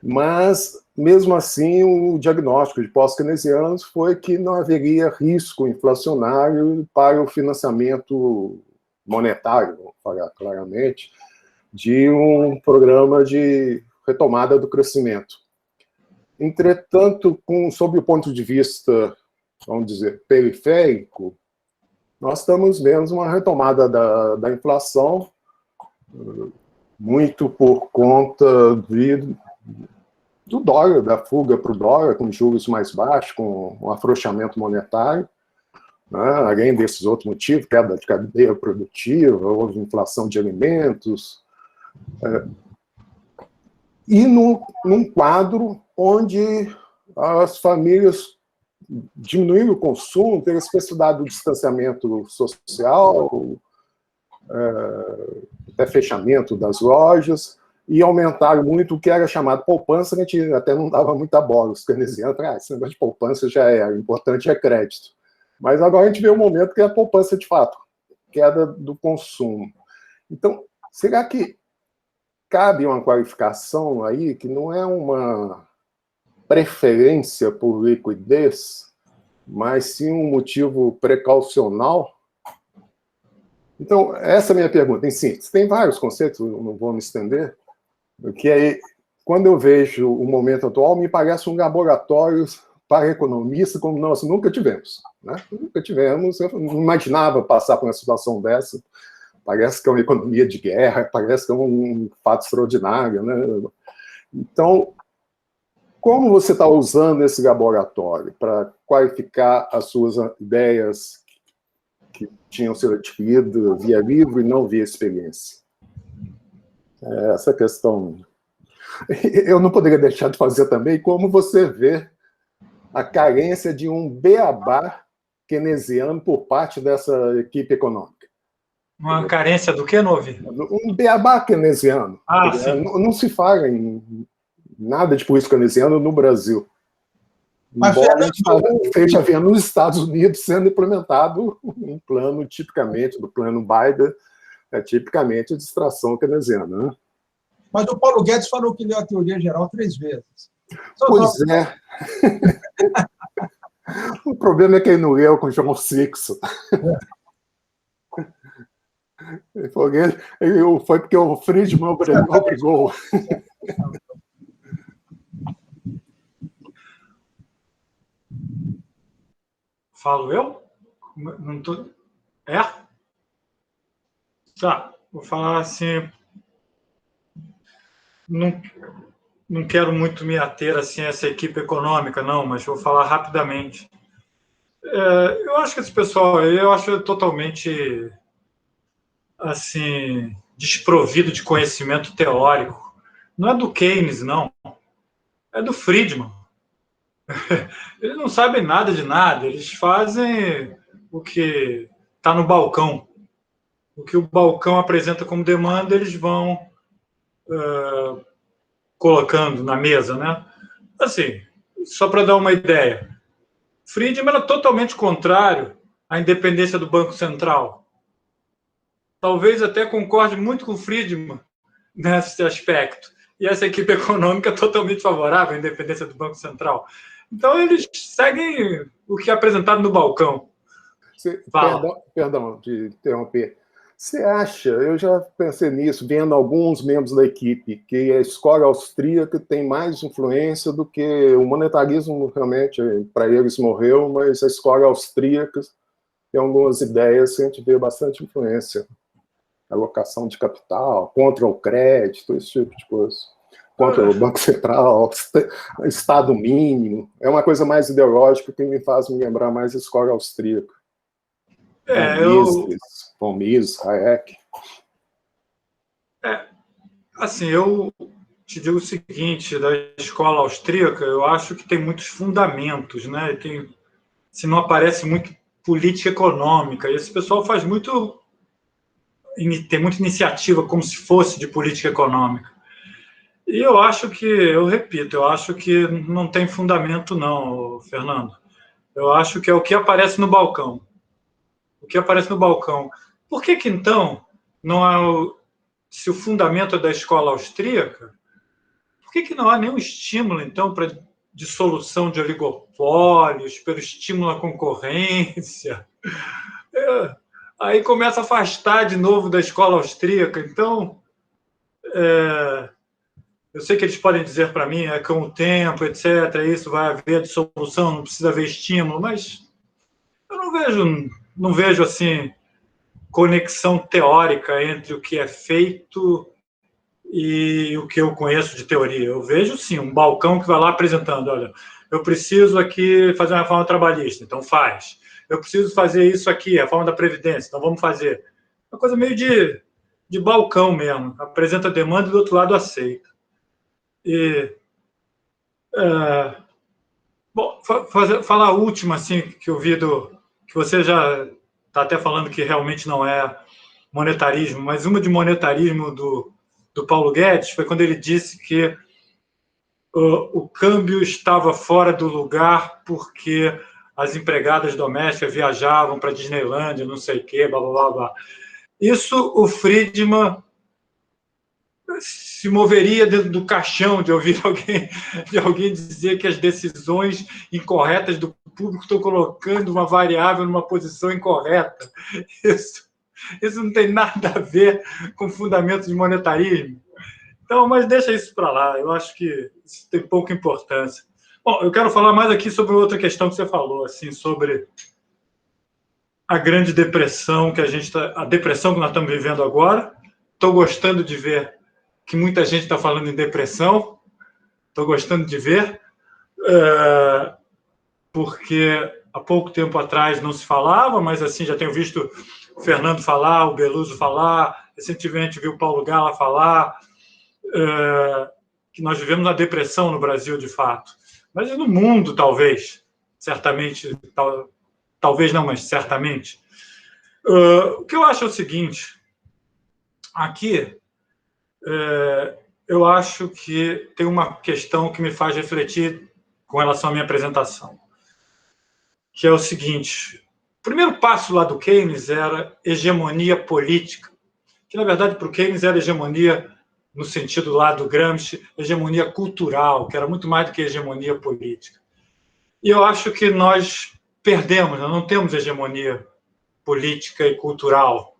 Mas, mesmo assim, o diagnóstico de pós-keynesianos foi que não haveria risco inflacionário para o financiamento monetário, vamos falar claramente, de um programa de retomada do crescimento. Entretanto, sob o ponto de vista, vamos dizer, periférico, nós estamos vendo uma retomada da inflação, muito por conta do dólar, da fuga para o dólar, com juros mais baixos, com um afrouxamento monetário, né? Além desses outros motivos, queda de cadeia produtiva, houve inflação de alimentos, e num quadro onde as famílias diminuíram o consumo, teve a especificidade do distanciamento social, até fechamento das lojas, e aumentaram muito o que era chamado poupança, que a gente até não dava muita bola. Os keynesianos falaram, esse negócio de poupança já é, o importante é crédito. Mas agora a gente vê um momento que é a poupança de fato, queda do consumo. Então, será que cabe uma qualificação aí que não é uma preferência por liquidez, mas sim um motivo precaucional? Então, essa é a minha pergunta. Em síntese, tem vários conceitos, não vou me estender, que aí, quando eu vejo o momento atual, me parece um laboratório para economistas como nós nunca tivemos. Né? Nunca tivemos, eu não imaginava passar por uma situação dessa. Parece que é uma economia de guerra, parece que é um fato extraordinário. Né? Então, como você está usando esse laboratório para qualificar as suas ideias que tinham sido adquiridas via livro e não via experiência? Essa questão. Eu não poderia deixar de fazer também como você vê a carência de um beabá keynesiano por parte dessa equipe econômica. Uma carência do que, Novi? Um beabá keynesiano. Não se fala em nada de política keynesiana no Brasil. Mas, embora esteja vendo nos Estados Unidos sendo implementado um plano tipicamente do plano Biden, tipicamente de extração keynesiana. Né? Mas o Paulo Guedes falou que leu a teoria geral 3 vezes. Pois é. O problema é que ele não leu com João Sixto. Foi porque o Friedman obrigou. Falo eu? Não tô... Tá, vou falar assim... Não quero muito me ater assim, a essa equipe econômica, não, mas vou falar rapidamente. Eu acho que esse pessoal aí, eu acho totalmente assim, desprovido de conhecimento teórico. Não é do Keynes, não. É do Friedman. Eles não sabem nada de nada, eles fazem o que está no balcão. O que o balcão apresenta como demanda, eles vão colocando na mesa, né? Assim, só para dar uma ideia, Friedman era totalmente contrário à independência do Banco Central. Talvez até concorde muito com o Friedman nesse aspecto. E essa equipe econômica é totalmente favorável à independência do Banco Central. Então, eles seguem o que é apresentado no balcão. Perdão de interromper. Você acha, eu já pensei nisso, vendo alguns membros da equipe, que a escola austríaca tem mais influência do que o monetarismo, realmente, para eles morreu, mas a escola austríaca tem algumas ideias que a gente vê bastante influência. Alocação de capital, contra o crédito, esse tipo de coisa. Contra o Banco Central, Estado mínimo. É uma coisa mais ideológica que me faz me lembrar mais a escola austríaca. Von Mises, Hayek. Assim, eu te digo o seguinte, da escola austríaca, eu acho que tem muitos fundamentos, né? Se não aparece muito política econômica, e esse pessoal faz muito, tem muita iniciativa como se fosse de política econômica. E eu acho que, eu repito, eu acho que não tem fundamento não, Fernando. Eu acho que é o que aparece no balcão. O que aparece no balcão. Por que então, não há, se o fundamento é da escola austríaca, por que não há nenhum estímulo, então, para dissolução de oligopólios, pelo estímulo à concorrência? Aí começa a afastar de novo da escola austríaca. Então, eu sei que eles podem dizer para mim com o tempo, etc., isso vai haver dissolução, não precisa haver estímulo, mas eu não vejo assim conexão teórica entre o que é feito e o que eu conheço de teoria. Eu vejo, sim, um balcão que vai lá apresentando, olha, eu preciso aqui fazer uma reforma trabalhista, então faz. Eu preciso fazer isso aqui, a reforma da Previdência, então vamos fazer. Uma coisa meio de balcão mesmo. Apresenta a demanda e do outro lado aceita. E, bom, falar a última, assim, que eu vi que você já está até falando que realmente não é monetarismo, mas uma de monetarismo do Paulo Guedes foi quando ele disse que o câmbio estava fora do lugar porque as empregadas domésticas viajavam para a Disneylândia, não sei o quê, blá, blá, blá, blá. Isso o Friedman se moveria dentro do caixão de ouvir alguém dizer que as decisões incorretas do público estão colocando uma variável numa posição incorreta. Isso não tem nada a ver com fundamentos de monetarismo. Então, mas deixa isso para lá. Eu acho que isso tem pouca importância. Bom, eu quero falar mais aqui sobre outra questão que você falou, assim, sobre a grande depressão a depressão que nós estamos vivendo agora. Estou gostando de ver que muita gente está falando em depressão. Estou gostando de ver, porque há pouco tempo atrás não se falava, mas assim já tenho visto o Fernando falar, o Beluso falar, recentemente viu o Paulo Gala falar, que nós vivemos uma depressão no Brasil, de fato. Mas no mundo, talvez, certamente, talvez não, mas certamente. O que eu acho é o seguinte, aqui, eu acho que tem uma questão que me faz refletir com relação à minha apresentação, que é o seguinte: o primeiro passo lá do Keynes era hegemonia política, que, na verdade, para o Keynes era hegemonia, no sentido lá do Gramsci, hegemonia cultural, que era muito mais do que hegemonia política. E eu acho que nós perdemos, nós não temos hegemonia política e cultural.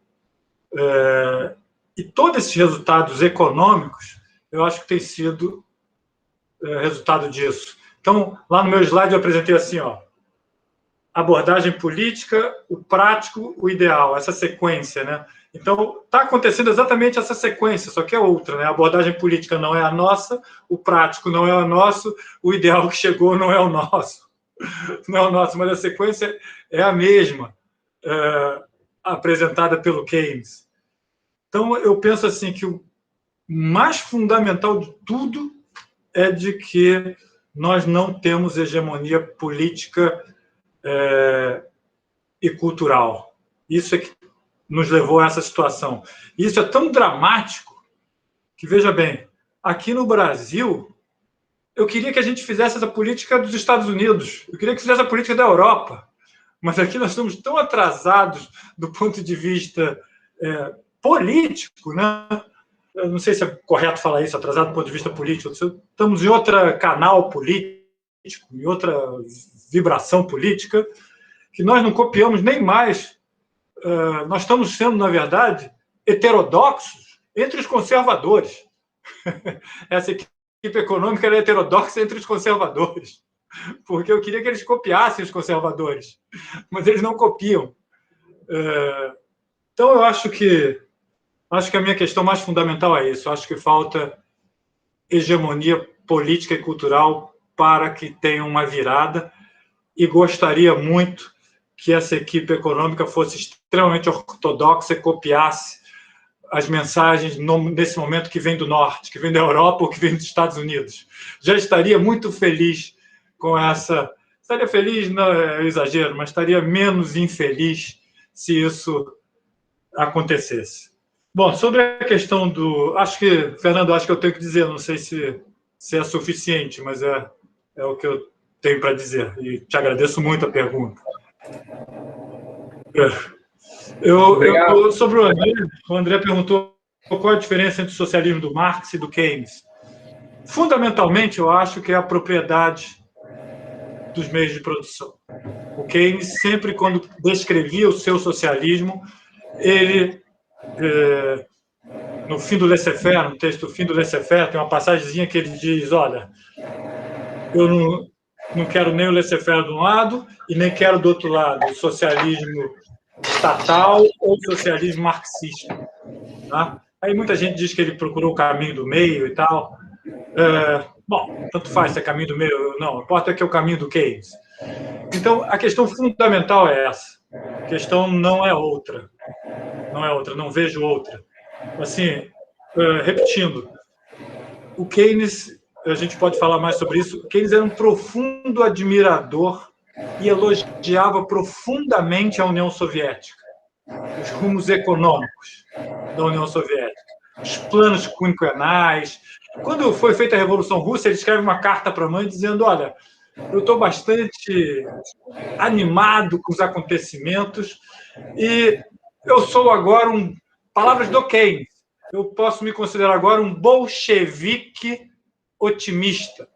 E todos esses resultados econômicos, eu acho que tem sido resultado disso. Então, lá no meu slide eu apresentei assim, ó, abordagem política, o prático, o ideal, essa sequência, né? Então, está acontecendo exatamente essa sequência, só que é outra, né? A abordagem política não é a nossa, o prático não é o nosso, o ideal que chegou não é o nosso. Não é o nosso, mas a sequência é a mesma, apresentada pelo Keynes. Então, eu penso assim que o mais fundamental de tudo é de que nós não temos hegemonia política e cultural. Isso é que nos levou a essa situação. E isso é tão dramático que, veja bem, aqui no Brasil, eu queria que a gente fizesse essa política dos Estados Unidos, eu queria que fizesse a política da Europa, mas aqui nós estamos tão atrasados do ponto de vista político, né? Eu não sei se é correto falar isso, atrasado do ponto de vista político. Estamos em outro canal político, em outra vibração política, que nós não copiamos nem mais. Nós estamos sendo, na verdade, heterodoxos entre os conservadores. Essa equipe econômica era heterodoxa entre os conservadores, porque eu queria que eles copiassem os conservadores, mas eles não copiam. Então, eu acho que a minha questão mais fundamental é isso. Eu acho que falta hegemonia política e cultural para que tenha uma virada, e gostaria muito que essa equipe econômica fosse extremamente ortodoxa e copiasse as mensagens nesse momento que vem do norte, que vem da Europa ou que vem dos Estados Unidos. Já estaria muito feliz com essa... Estaria feliz, não é exagero, mas estaria menos infeliz se isso acontecesse. Bom, sobre a questão do... Fernando, acho que eu tenho que dizer, não sei se é suficiente, mas é o que eu tenho para dizer. E te agradeço muito a pergunta. Sobre o André perguntou qual a diferença entre o socialismo do Marx e do Keynes. Fundamentalmente, eu acho que é a propriedade dos meios de produção. O Keynes, sempre quando descrevia o seu socialismo, ele, no fim do Laissez-faire, no texto Fim do Laissez-faire, tem uma passagemzinha que ele diz, olha, eu não quero nem o laissez-faire de um lado e nem quero do outro lado, o socialismo estatal ou socialismo marxista. Tá? Aí muita gente diz que ele procurou o caminho do meio e tal. Bom, tanto faz se é caminho do meio, não, importa que é o caminho do Keynes. Então, a questão fundamental é essa. A questão não é outra. Não vejo outra. Assim, repetindo, o Keynes, a gente pode falar mais sobre isso, o Keynes era um profundo admirador e elogiava profundamente a União Soviética, os rumos econômicos da União Soviética, os planos quinquenais. Quando foi feita a Revolução Russa, ele escreve uma carta para a mãe dizendo, olha, eu estou bastante animado com os acontecimentos e eu sou agora palavras do Keynes, eu posso me considerar agora um bolchevique otimista.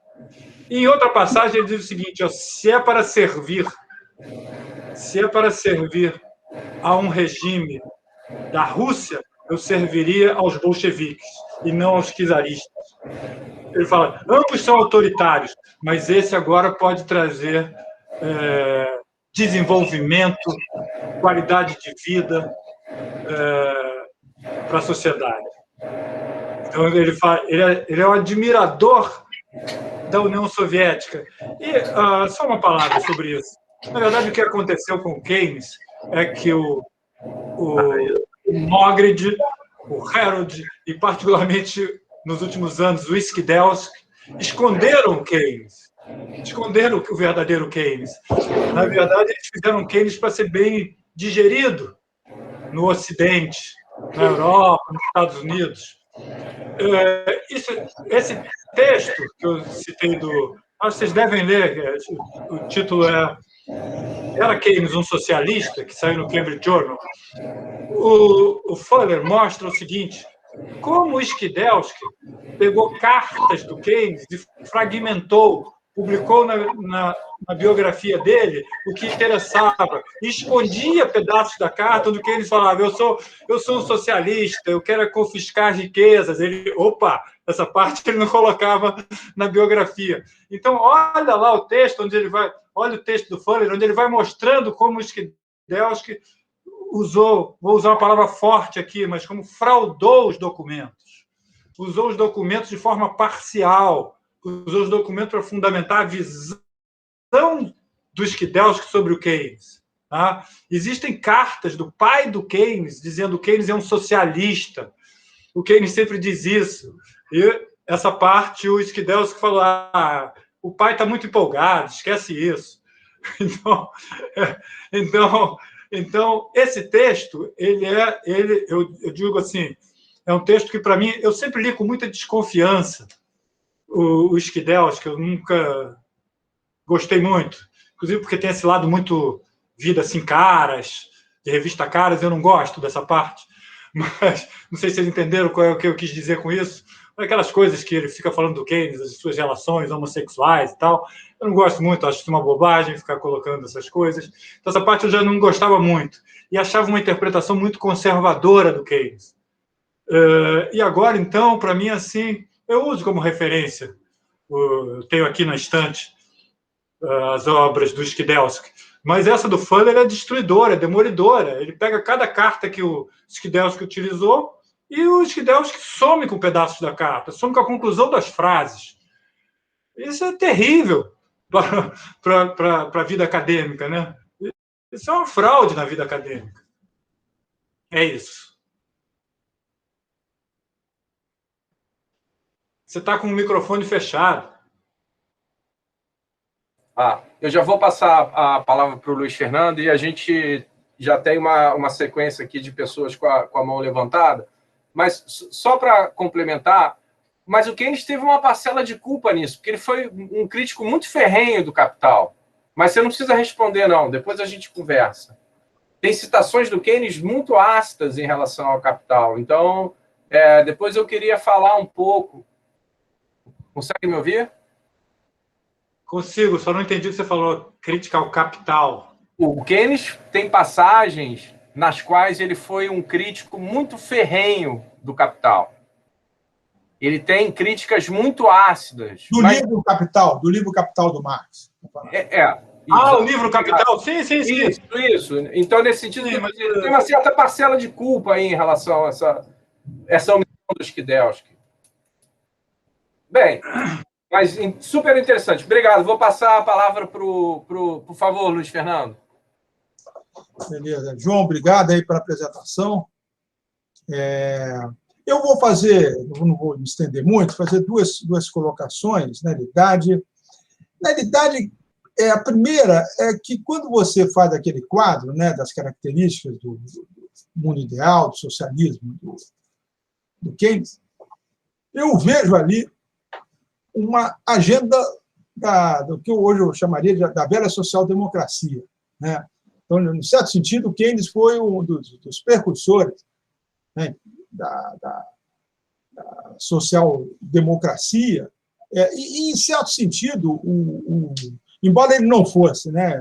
E em outra passagem ele diz o seguinte, ó, se é para servir a um regime da Rússia, eu serviria aos bolcheviques e não aos czaristas. Ele fala, ambos são autoritários, mas esse agora pode trazer desenvolvimento, qualidade de vida para a sociedade. Então, ele é um admirador da União Soviética. E só uma palavra sobre isso. Na verdade, o que aconteceu com o Keynes é que o Mogridge, o Herod e, particularmente, nos últimos anos, o Skidelsky, esconderam o Keynes. Esconderam o verdadeiro Keynes. Na verdade, eles fizeram Keynes para ser bem digerido no Ocidente, na Europa, nos Estados Unidos. Esse texto que eu citei vocês devem ler, o título Era Keynes um socialista?, que saiu no Cambridge Journal. O Fuller mostra o seguinte, como o Skidelsky pegou cartas do Keynes e fragmentou, publicou na biografia dele o que interessava, e escondia pedaços da carta do Keynes falava, eu sou um socialista, eu quero confiscar riquezas. Essa parte ele não colocava na biografia. Então, olha lá o texto, olha o texto do Fuller, onde ele vai mostrando como o Skidelsky vou usar uma palavra forte aqui, mas como fraudou os documentos. Usou os documentos de forma parcial, usou os documentos para fundamentar a visão do Skidelsky sobre o Keynes. Tá? Existem cartas do pai do Keynes dizendo que o Keynes é um socialista. O Keynes sempre diz isso. E essa parte, o Skidelsky falou, o pai está muito empolgado, esquece isso. Então, esse texto, eu digo assim, é um texto que, para mim, eu sempre li com muita desconfiança o Skidelsky, que eu nunca gostei muito, inclusive porque tem esse lado muito vida assim, Caras, de revista Caras, eu não gosto dessa parte, mas não sei se vocês entenderam qual é o que eu quis dizer com isso. Aquelas coisas que ele fica falando do Keynes, as suas relações homossexuais e tal, eu não gosto muito, acho isso uma bobagem ficar colocando essas coisas. Então, essa parte eu já não gostava muito. E achava uma interpretação muito conservadora do Keynes. E agora, então, para mim, assim, eu uso como referência, eu tenho aqui na estante as obras do Skidelsky, mas essa do Fuller é destruidora, é demolidora. Ele pega cada carta que o Skidelsky utilizou e o Skidelsky some com pedaços da carta, some com a conclusão das frases. Isso é terrível para a vida acadêmica, né? Isso é uma fraude na vida acadêmica. É isso. Você está com o microfone fechado. Eu já vou passar a palavra para o Luiz Fernando e a gente já tem uma sequência aqui de pessoas com a mão levantada, mas só para complementar, mas o Keynes teve uma parcela de culpa nisso, porque ele foi um crítico muito ferrenho do Capital. Mas você não precisa responder, não, depois a gente conversa. Tem citações do Keynes muito ácidas em relação ao Capital, então depois eu queria falar um pouco. Consegue me ouvir? Consigo, só não entendi o que você falou, crítica ao Capital. O Keynes tem passagens nas quais ele foi um crítico muito ferrenho do Capital. Ele tem críticas muito ácidas. Livro Capital, do livro Capital do Marx. O livro Capital? Sim. Isso. Então, nesse sentido, mas tem uma certa parcela de culpa aí em relação a essa omissão do Skidelsky. Bem, mas super interessante. Obrigado. Vou passar a palavra por favor, Luiz Fernando. Beleza. João, obrigado aí pela apresentação. Eu vou fazer, não vou me estender muito, fazer duas colocações, na realidade. Na realidade, a primeira é que, quando você faz aquele quadro, né, das características do mundo ideal, do socialismo, do Keynes, eu vejo ali uma agenda do que hoje eu chamaria da velha social-democracia, né? Então, em certo sentido, o Keynes foi um dos precursores, né, da social-democracia, e, em certo sentido, embora ele não fosse, né,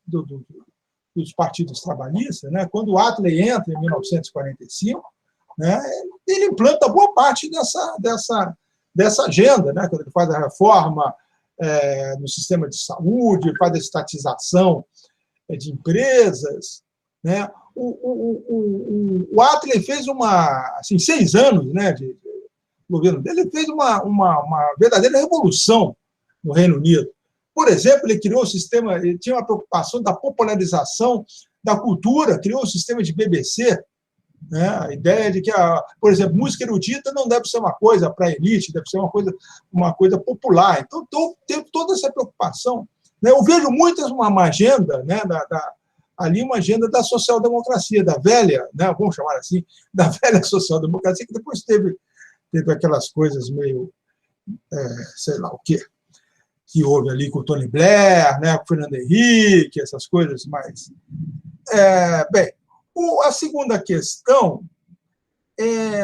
dos partidos trabalhistas, né, quando o Attlee entra em 1945, né, ele implanta boa parte dessa agenda, né, quando ele faz a reforma no sistema de saúde, faz a estatização de empresas, né. O Attlee fez 6 anos, né, de governo dele, ele fez uma verdadeira revolução no Reino Unido. Por exemplo, ele criou ele tinha uma preocupação da popularização da cultura, criou o sistema de BBC, né, a ideia de que, por exemplo, música erudita não deve ser uma coisa para a elite, deve ser uma coisa popular. Então, teve toda essa preocupação, né. Eu vejo muitas uma agenda, né, ali uma agenda da social-democracia, da velha, né, vamos chamar assim, da velha social-democracia, que depois teve aquelas coisas meio, sei lá o quê, que houve ali com o Tony Blair, né, com o Fernando Henrique, essas coisas mais. Bem, a segunda questão é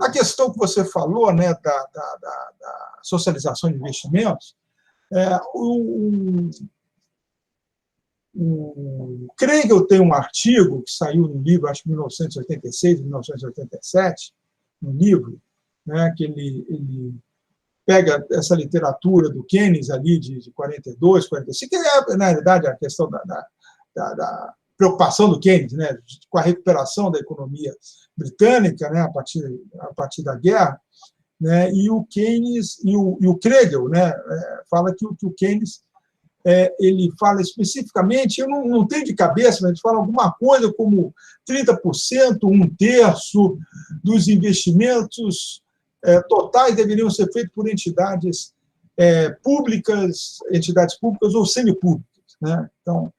a questão que você falou, né, da socialização de investimentos. O Kregel tem um artigo que saiu no livro, acho que em 1986, 1987, no livro, né, que ele pega essa literatura do Keynes ali de 42, 45, que é, na realidade, a questão da preocupação do Keynes, né, com a recuperação da economia britânica, né, a partir da guerra, né, e o Keynes e o Kregel, né, fala que o Keynes ele fala especificamente, eu não tenho de cabeça, mas ele fala alguma coisa como 30%, 1/3 dos investimentos totais deveriam ser feitos por entidades públicas ou semipúblicas, né? Então,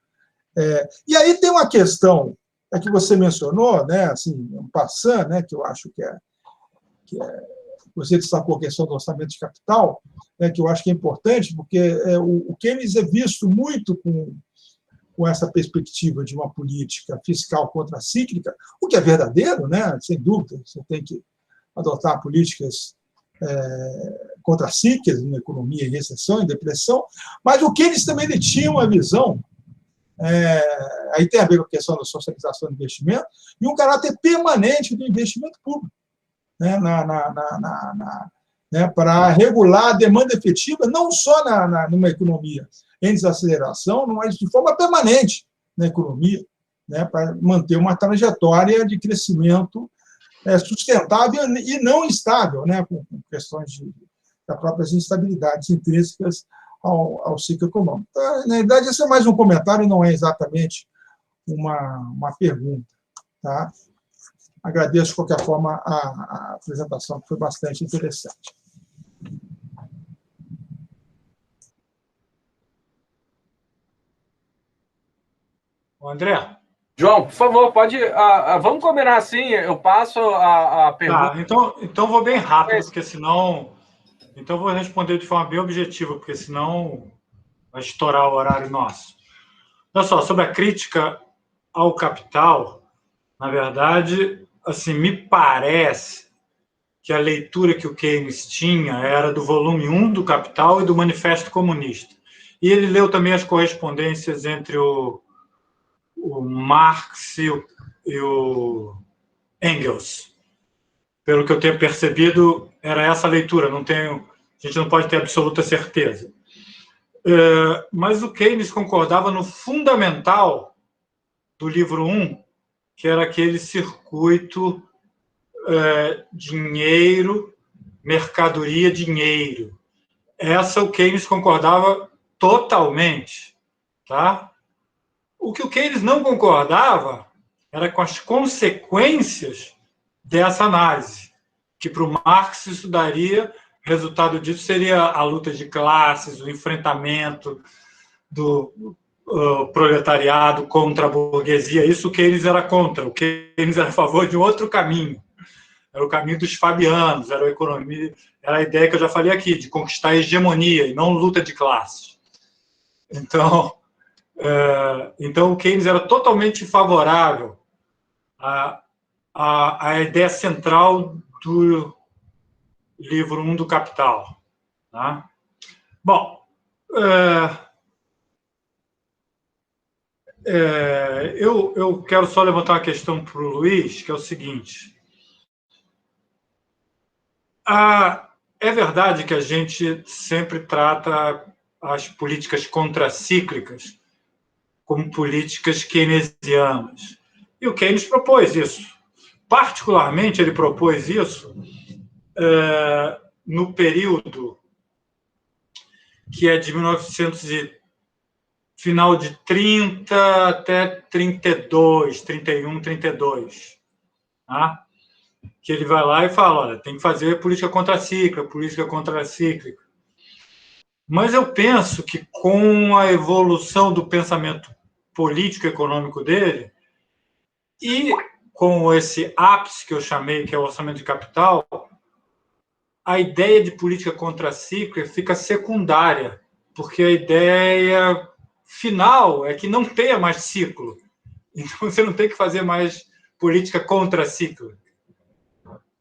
e aí tem uma questão que você mencionou, né, assim, um passant, né, que eu acho que você destacou a questão do orçamento de capital, né, que eu acho que é importante, porque o Keynes é visto muito com essa perspectiva de uma política fiscal contracíclica, o que é verdadeiro, né, sem dúvida, você tem que adotar políticas contracíclicas na economia em recessão, em depressão, mas o Keynes também ele tinha uma visão, aí tem a ver com a questão da socialização do investimento, e um caráter permanente do investimento público, né, né, para regular a demanda efetiva, não só numa economia em desaceleração, mas de forma permanente na economia, né, para manter uma trajetória de crescimento sustentável e não instável, né, com questões das próprias instabilidades intrínsecas ao ciclo econômico. Então, na verdade, esse é mais um comentário, não é exatamente uma pergunta. Tá? agradeço, de qualquer forma, a apresentação, que foi bastante interessante. André? João, por favor, pode. Vamos combinar assim, eu passo a pergunta. Então vou bem rápido, porque senão. Então vou responder de forma bem objetiva, porque senão vai estourar o horário nosso. Olha só, sobre a crítica ao capital, na verdade, assim, me parece que a leitura que o Keynes tinha era do volume 1 do Capital e do Manifesto Comunista. E ele leu também as correspondências entre o Marx e o Engels. Pelo que eu tenho percebido, era essa a leitura. A gente não pode ter absoluta certeza. Mas o Keynes concordava no fundamental do livro 1, que era aquele circuito dinheiro, mercadoria, dinheiro. Essa o Keynes concordava totalmente. Tá? O que o Keynes não concordava era com as consequências dessa análise, que para o Marx isso daria, resultado disso seria a luta de classes, o enfrentamento do proletariado contra a burguesia. Isso o Keynes era contra, o Keynes era a favor de um outro caminho. Era o caminho dos fabianos, era a economia, era a ideia que eu já falei aqui, de conquistar a hegemonia e não luta de classes. Então o Keynes era totalmente favorável à ideia central do livro 1 do Capital. Tá? Bom, eu quero só levantar uma questão para o Luiz, que é o seguinte. É verdade que a gente sempre trata as políticas contracíclicas como políticas keynesianas. E o Keynes propôs isso. Particularmente, ele propôs isso no período que é de 1900 final de 30 até 32, 31, 32. Tá? Que ele vai lá e fala, olha, tem que fazer política contracíclica. Mas eu penso que com a evolução do pensamento político-econômico dele e com esse ápice que eu chamei, que é o orçamento de capital, a ideia de política contracíclica fica secundária, porque a ideia final é que não tenha mais ciclo. Então, você não tem que fazer mais política contracíclica.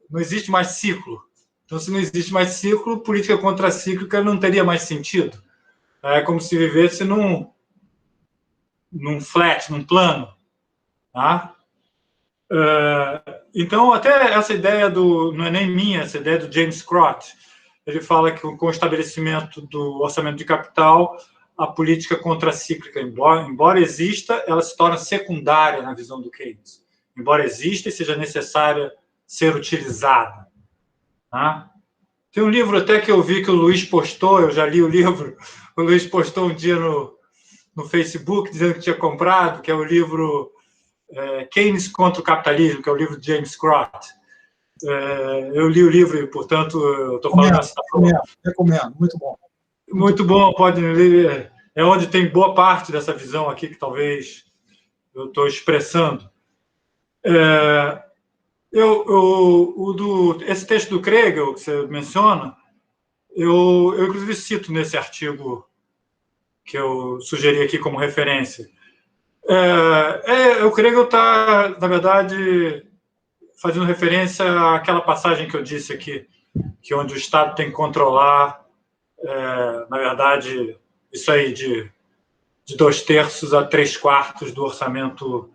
Não existe mais ciclo. Então, se não existe mais ciclo, política contracíclica não teria mais sentido. É como se vivesse num flat, num plano. Tá? Então, até essa ideia não é nem minha, essa ideia do James Scott, ele fala que com o estabelecimento do orçamento de capital, a política contracíclica, embora exista, ela se torna secundária na visão do Keynes. Embora exista e seja necessária ser utilizada. Tá? Tem um livro até que eu vi que o Luiz postou, eu já li o livro, o Luiz postou um dia no Facebook dizendo que tinha comprado, que é o livro Keynes contra o Capitalismo, que é o livro de James Scott. Eu li o livro e, portanto, eu estou falando dessa forma. Recomendo, muito bom. Muito bom, pode ler. É onde tem boa parte dessa visão aqui que talvez eu estou expressando. Esse texto do Kregel, que você menciona, eu inclusive cito nesse artigo que eu sugeri aqui como referência. O Kregel está, na verdade, fazendo referência àquela passagem que eu disse aqui, que onde o Estado tem que controlar, na verdade, isso aí de 2/3 a 3/4 do orçamento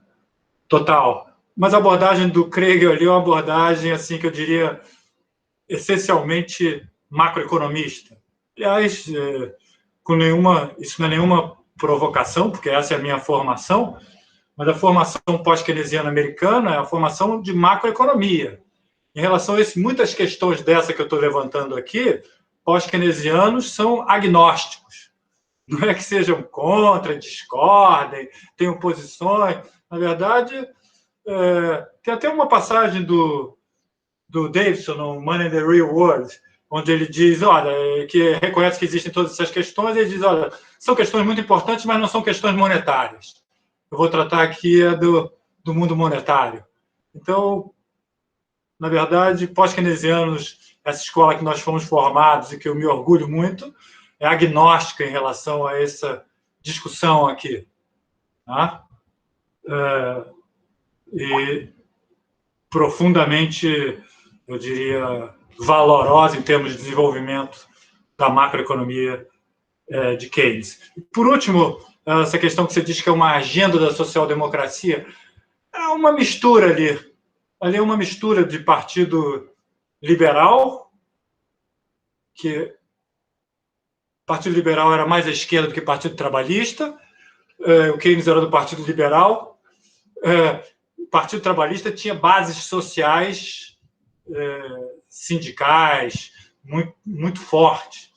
total. Mas a abordagem do Kregel ali é uma abordagem, assim, que eu diria, essencialmente macroeconomista. Aliás, isso não é nenhuma provocação, porque essa é a minha formação, mas a formação pós-keynesiana americana é a formação de macroeconomia. Em relação a isso, muitas questões dessa que eu estou levantando aqui, pós-keynesianos são agnósticos. Não é que sejam contra, discordem, tenham posições. Na verdade, Tem até uma passagem do Davidson, no Money in the Real World, onde ele diz, olha, que reconhece que existem todas essas questões, e ele diz, olha, são questões muito importantes, mas não são questões monetárias. Eu vou tratar aqui do mundo monetário. Então, na verdade, pós-keynesianos, essa escola que nós fomos formados e que eu me orgulho muito, é agnóstica em relação a essa discussão aqui. Tá? E profundamente, eu diria, valorosa em termos de desenvolvimento da macroeconomia de Keynes. Por último, essa questão que você diz que é uma agenda da social-democracia, é uma mistura ali. Ali é uma mistura de partido liberal, que o Partido Liberal era mais à esquerda do que o Partido Trabalhista, o Keynes era do Partido Liberal, o Partido Trabalhista tinha bases sociais, sindicais, muito, muito fortes,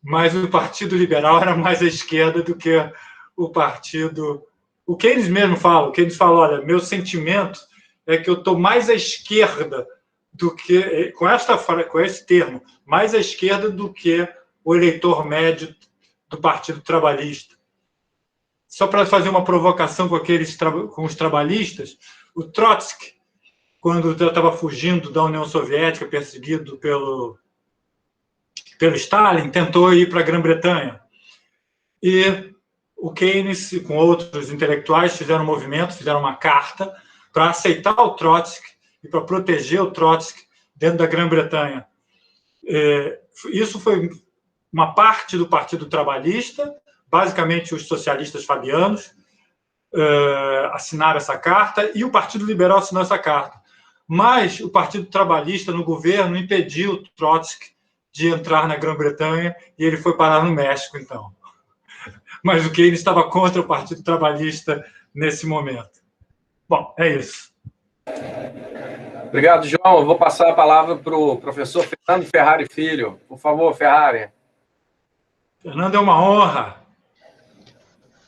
mas o Partido Liberal era mais à esquerda do que o partido... O Keynes mesmo fala, olha, meu sentimento é que eu estou mais à esquerda do que, com esse termo, mais à esquerda do que o eleitor médio do Partido Trabalhista. Só para fazer uma provocação com os trabalhistas, o Trotsky, quando estava fugindo da União Soviética, perseguido pelo Stalin, tentou ir para a Grã-Bretanha. E o Keynes, com outros intelectuais, fizeram um movimento, fizeram uma carta para aceitar o Trotsky e para proteger o Trotsky dentro da Grã-Bretanha. Isso foi uma parte do Partido Trabalhista, basicamente os socialistas fabianos assinaram essa carta e o Partido Liberal assinou essa carta. Mas o Partido Trabalhista no governo impediu o Trotsky de entrar na Grã-Bretanha e ele foi parar no México, então. Mas o Keynes estava contra o Partido Trabalhista nesse momento. Bom, é isso. Obrigado, João. Eu vou passar a palavra para o professor Fernando Ferrari Filho. Por favor, Ferrari. Fernando, é uma honra.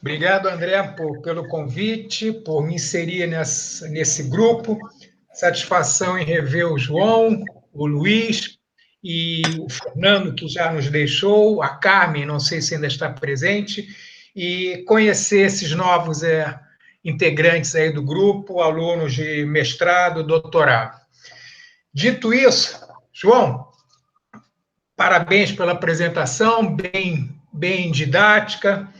Obrigado, André, pelo convite, por me inserir nesse grupo. Satisfação em rever o João, o Luiz e o Fernando, que já nos deixou, a Carmen, não sei se ainda está presente, e conhecer esses novos integrantes aí do grupo, alunos de mestrado, doutorado. Dito isso, João, parabéns pela apresentação, bem didática,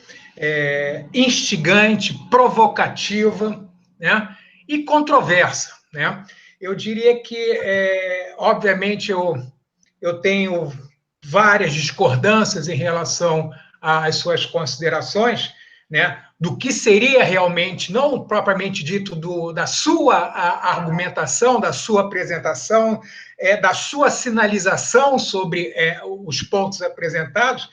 instigante, provocativa, né, e controversa, né? Eu diria que, obviamente, eu tenho várias discordâncias em relação às suas considerações, né, do que seria realmente, não propriamente dito da sua argumentação, da sua apresentação, da sua sinalização sobre os pontos apresentados,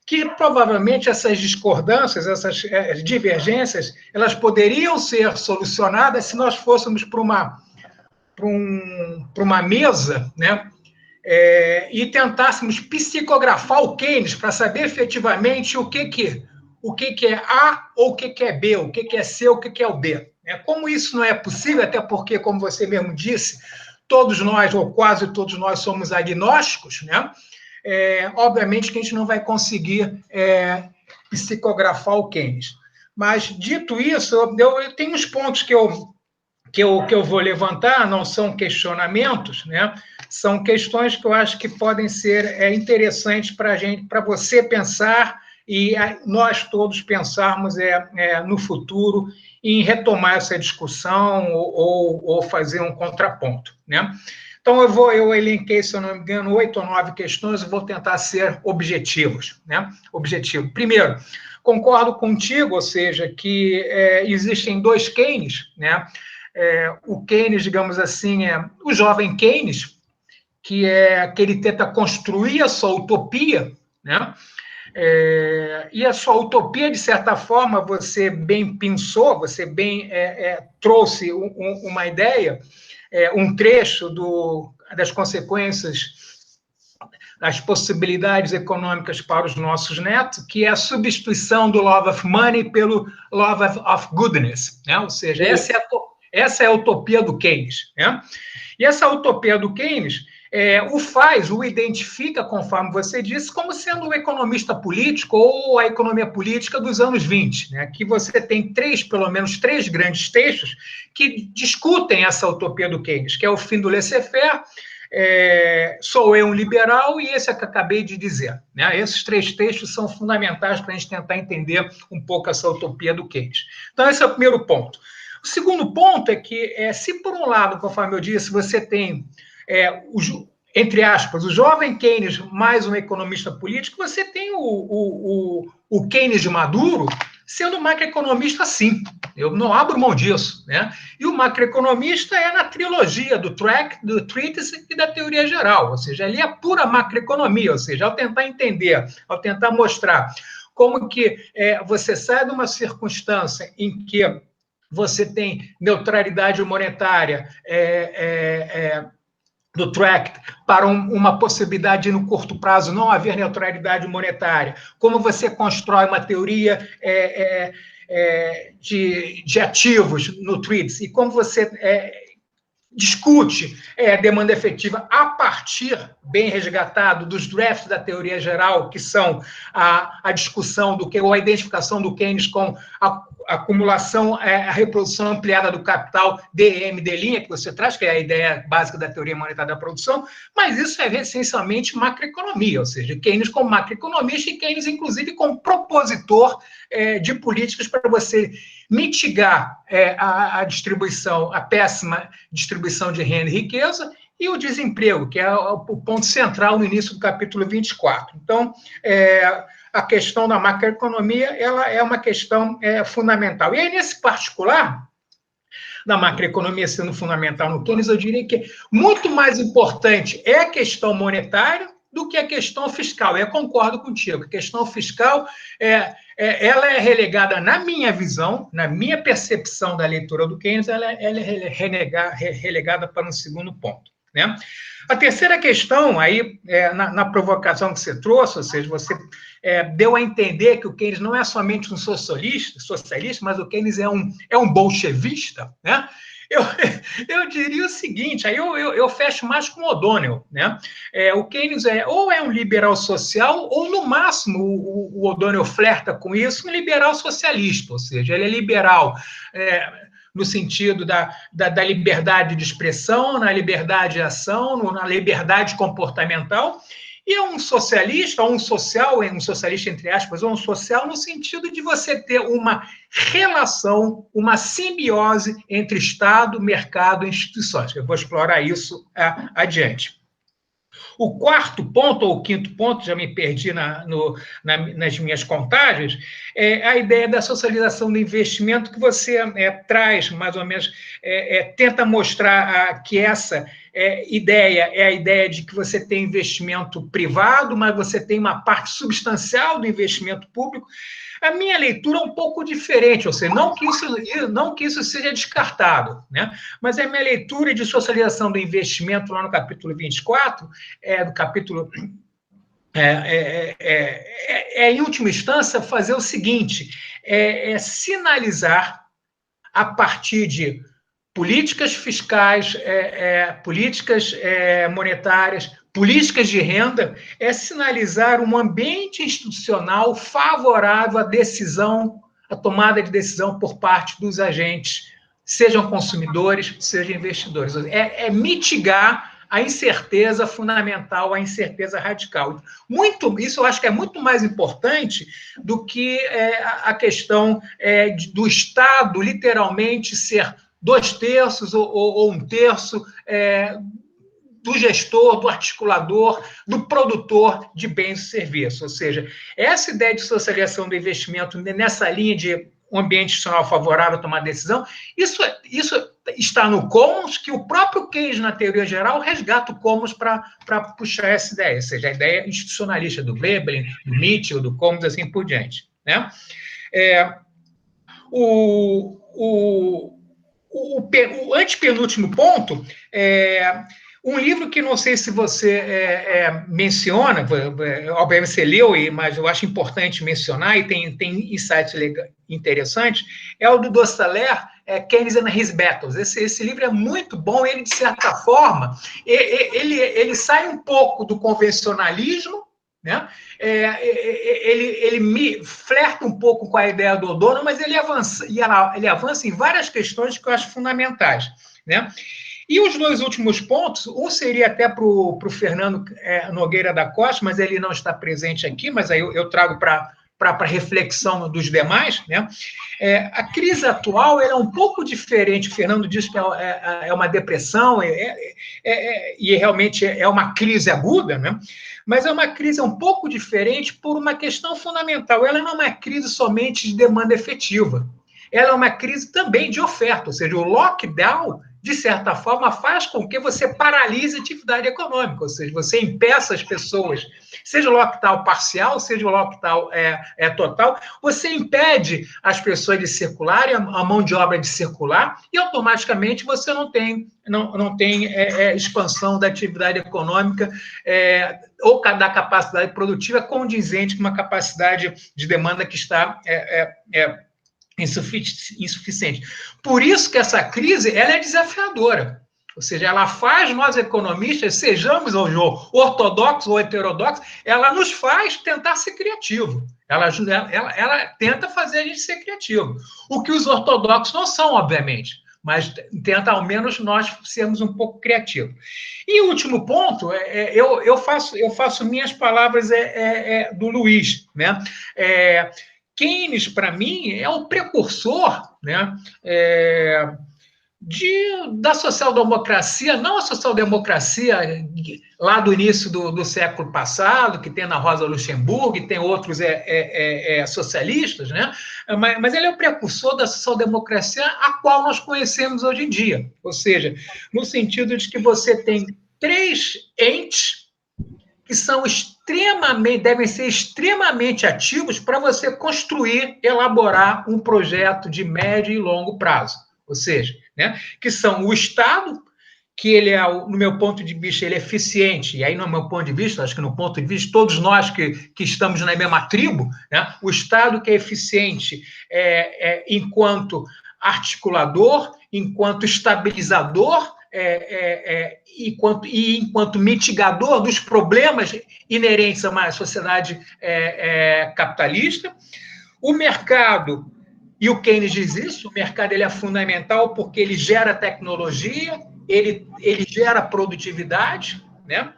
que provavelmente essas discordâncias, essas divergências, elas poderiam ser solucionadas se nós fôssemos para uma mesa, né, e tentássemos psicografar o Keynes para saber efetivamente o que é A ou o que é B, o que é C ou o que é o D. Como isso não é possível, até porque, como você mesmo disse, todos nós, ou quase todos nós, somos agnósticos, né? Obviamente que a gente não vai conseguir psicografar o Keynes. Mas, dito isso, eu tenho uns pontos que eu vou levantar, não são questionamentos, né? São questões que eu acho que podem ser interessantes para você pensar e nós todos pensarmos no futuro em retomar essa discussão ou fazer um contraponto, né? Então, eu elenquei, se eu não me engano, 8 ou 9 questões e vou tentar ser objetivos, né? Objetivo. Primeiro, concordo contigo, ou seja, que existem dois Keynes, né? O Keynes, digamos assim, o jovem Keynes, que ele tenta construir a sua utopia, né? E a sua utopia, de certa forma, você bem pensou, você bem trouxe uma ideia, um trecho das consequências, das possibilidades econômicas para os nossos netos, que é a substituição do love of money pelo love of goodness, né? Ou seja, Essa é a utopia do Keynes, né? E essa utopia do Keynes o identifica, conforme você disse, como sendo um economista político ou a economia política dos anos 20, né? Que você tem pelo menos três grandes textos que discutem essa utopia do Keynes, que é o fim do laissez-faire, Sou eu um liberal e esse é que acabei de dizer, né? Esses três textos são fundamentais para a gente tentar entender um pouco essa utopia do Keynes. Então, esse é o primeiro ponto. O segundo ponto é que, se por um lado, conforme eu disse, você tem, entre aspas, o jovem Keynes mais um economista político, você tem o Keynes de Maduro sendo macroeconomista, sim. Eu não abro mão disso, né? E o macroeconomista é na trilogia do Treatise e da teoria geral, ou seja, ali é pura macroeconomia, ou seja, ao tentar entender, ao tentar mostrar como que você sai de uma circunstância em que você tem neutralidade monetária do Tract para uma possibilidade de, no curto prazo, não haver neutralidade monetária, como você constrói uma teoria de ativos no Treatise, e como você discute demanda efetiva a partir, bem resgatado, dos drafts da teoria geral, que são a discussão ou a identificação do Keynes com a acumulação, a reprodução ampliada do capital, DM, D', que você traz, que é a ideia básica da teoria monetária da produção, mas isso é essencialmente macroeconomia, ou seja, Keynes como macroeconomista e Keynes, inclusive, como propositor de políticas para você mitigar a distribuição, a péssima distribuição de renda e riqueza e o desemprego, que é o ponto central no início do capítulo 24. Então, a questão da macroeconomia ela é uma questão fundamental. E aí, nesse particular, da macroeconomia sendo fundamental no Keynes, eu diria que muito mais importante é a questão monetária do que a questão fiscal. Eu concordo contigo. A questão fiscal ela é relegada, na minha visão, na minha percepção da leitura do Keynes, ela é relegada para um segundo ponto, né? A terceira questão, aí, na provocação que você trouxe, ou seja, você deu a entender que o Keynes não é somente um socialista, mas o Keynes é um bolchevista, né? Eu diria o seguinte, aí eu fecho mais com o O'Donnell, né? O Keynes ou é um liberal social, ou, no máximo, o O'Donnell flerta com isso, um liberal socialista, ou seja, ele é liberal no sentido da liberdade de expressão, na liberdade de ação, na liberdade comportamental, e é um socialista, ou um socialista entre aspas, ou um social no sentido de você ter uma relação, uma simbiose entre Estado, mercado e instituições. Eu vou explorar isso adiante. O quarto ponto, ou o quinto ponto, já me perdi nas minhas contagens, é a ideia da socialização do investimento que você traz, mais ou menos, tenta mostrar que essa ideia é a ideia de que você tem investimento privado, mas você tem uma parte substancial do investimento público. A minha leitura é um pouco diferente, ou seja, não que isso seja descartado, né? Mas a minha leitura de socialização do investimento lá no capítulo 24, do capítulo... em última instância, fazer o seguinte, sinalizar a partir de políticas fiscais, políticas monetárias, políticas de renda, sinalizar um ambiente institucional favorável à tomada de decisão por parte dos agentes, sejam consumidores, sejam investidores. Mitigar a incerteza fundamental, a incerteza radical. Isso eu acho que é muito mais importante do que a questão do Estado literalmente ser 2/3 ou 1/3 do gestor, do articulador, do produtor de bens e serviços. Ou seja, essa ideia de socialização do investimento nessa linha de um ambiente institucional favorável a tomar decisão, isso está no Commons, que o próprio Keynes, na teoria geral, resgata o Commons para puxar essa ideia, ou seja, a ideia institucionalista do Veblen, do Mitchell, do Commons, assim por diante, né? O antepenúltimo ponto um livro que não sei se você menciona, obviamente você leu, mas eu acho importante mencionar, e tem insights interessantes, é o do Dostoiévski, Keynes and His Battles. Esse livro é muito bom, ele, de certa forma, ele sai um pouco do convencionalismo, né? Ele flerta um pouco com a ideia do O'Donnell, mas ele avança em várias questões que eu acho fundamentais, né? E os dois últimos pontos, um seria até para o Fernando Nogueira da Costa, mas ele não está presente aqui, mas aí eu trago para reflexão dos demais, né? A crise atual é um pouco diferente. O Fernando diz que é uma depressão, e realmente é uma crise aguda, né? Mas é uma crise um pouco diferente por uma questão fundamental. Ela não é uma crise somente de demanda efetiva, ela é uma crise também de oferta, ou seja, o lockdown, de certa forma, faz com que você paralise a atividade econômica, ou seja, você impeça as pessoas, seja o lockdown parcial, seja o lockdown total, você impede as pessoas de circularem, a mão de obra de circular, e automaticamente você não tem expansão da atividade econômica ou da capacidade produtiva condizente com uma capacidade de demanda que está insuficiente. Por isso que essa crise ela é desafiadora. Ou seja, ela faz nós economistas, sejamos ortodoxos ou heterodoxos, ela nos faz tentar ser criativo. Ela tenta fazer a gente ser criativo. O que os ortodoxos não são, obviamente, mas tenta ao menos nós sermos um pouco criativos. E o último ponto, eu faço minhas palavras do Luiz, né? Keynes, para mim, é o precursor, né, da social-democracia, não a social-democracia lá do início do século passado, que tem na Rosa Luxemburgo, e tem outros socialistas, né? Mas ele é o precursor da social-democracia a qual nós conhecemos hoje em dia. Ou seja, no sentido de que você tem 3 entes que devem ser extremamente ativos para você construir, elaborar um projeto de médio e longo prazo. Ou seja, né, que são o Estado, que ele no meu ponto de vista, ele é eficiente, e aí no meu ponto de vista, acho que no ponto de vista de todos nós que estamos na mesma tribo, né, o Estado que é eficiente enquanto articulador, enquanto estabilizador, enquanto mitigador dos problemas inerentes a uma sociedade capitalista. O mercado, e o Keynes diz isso, o mercado ele é fundamental porque ele gera tecnologia, ele gera produtividade, né?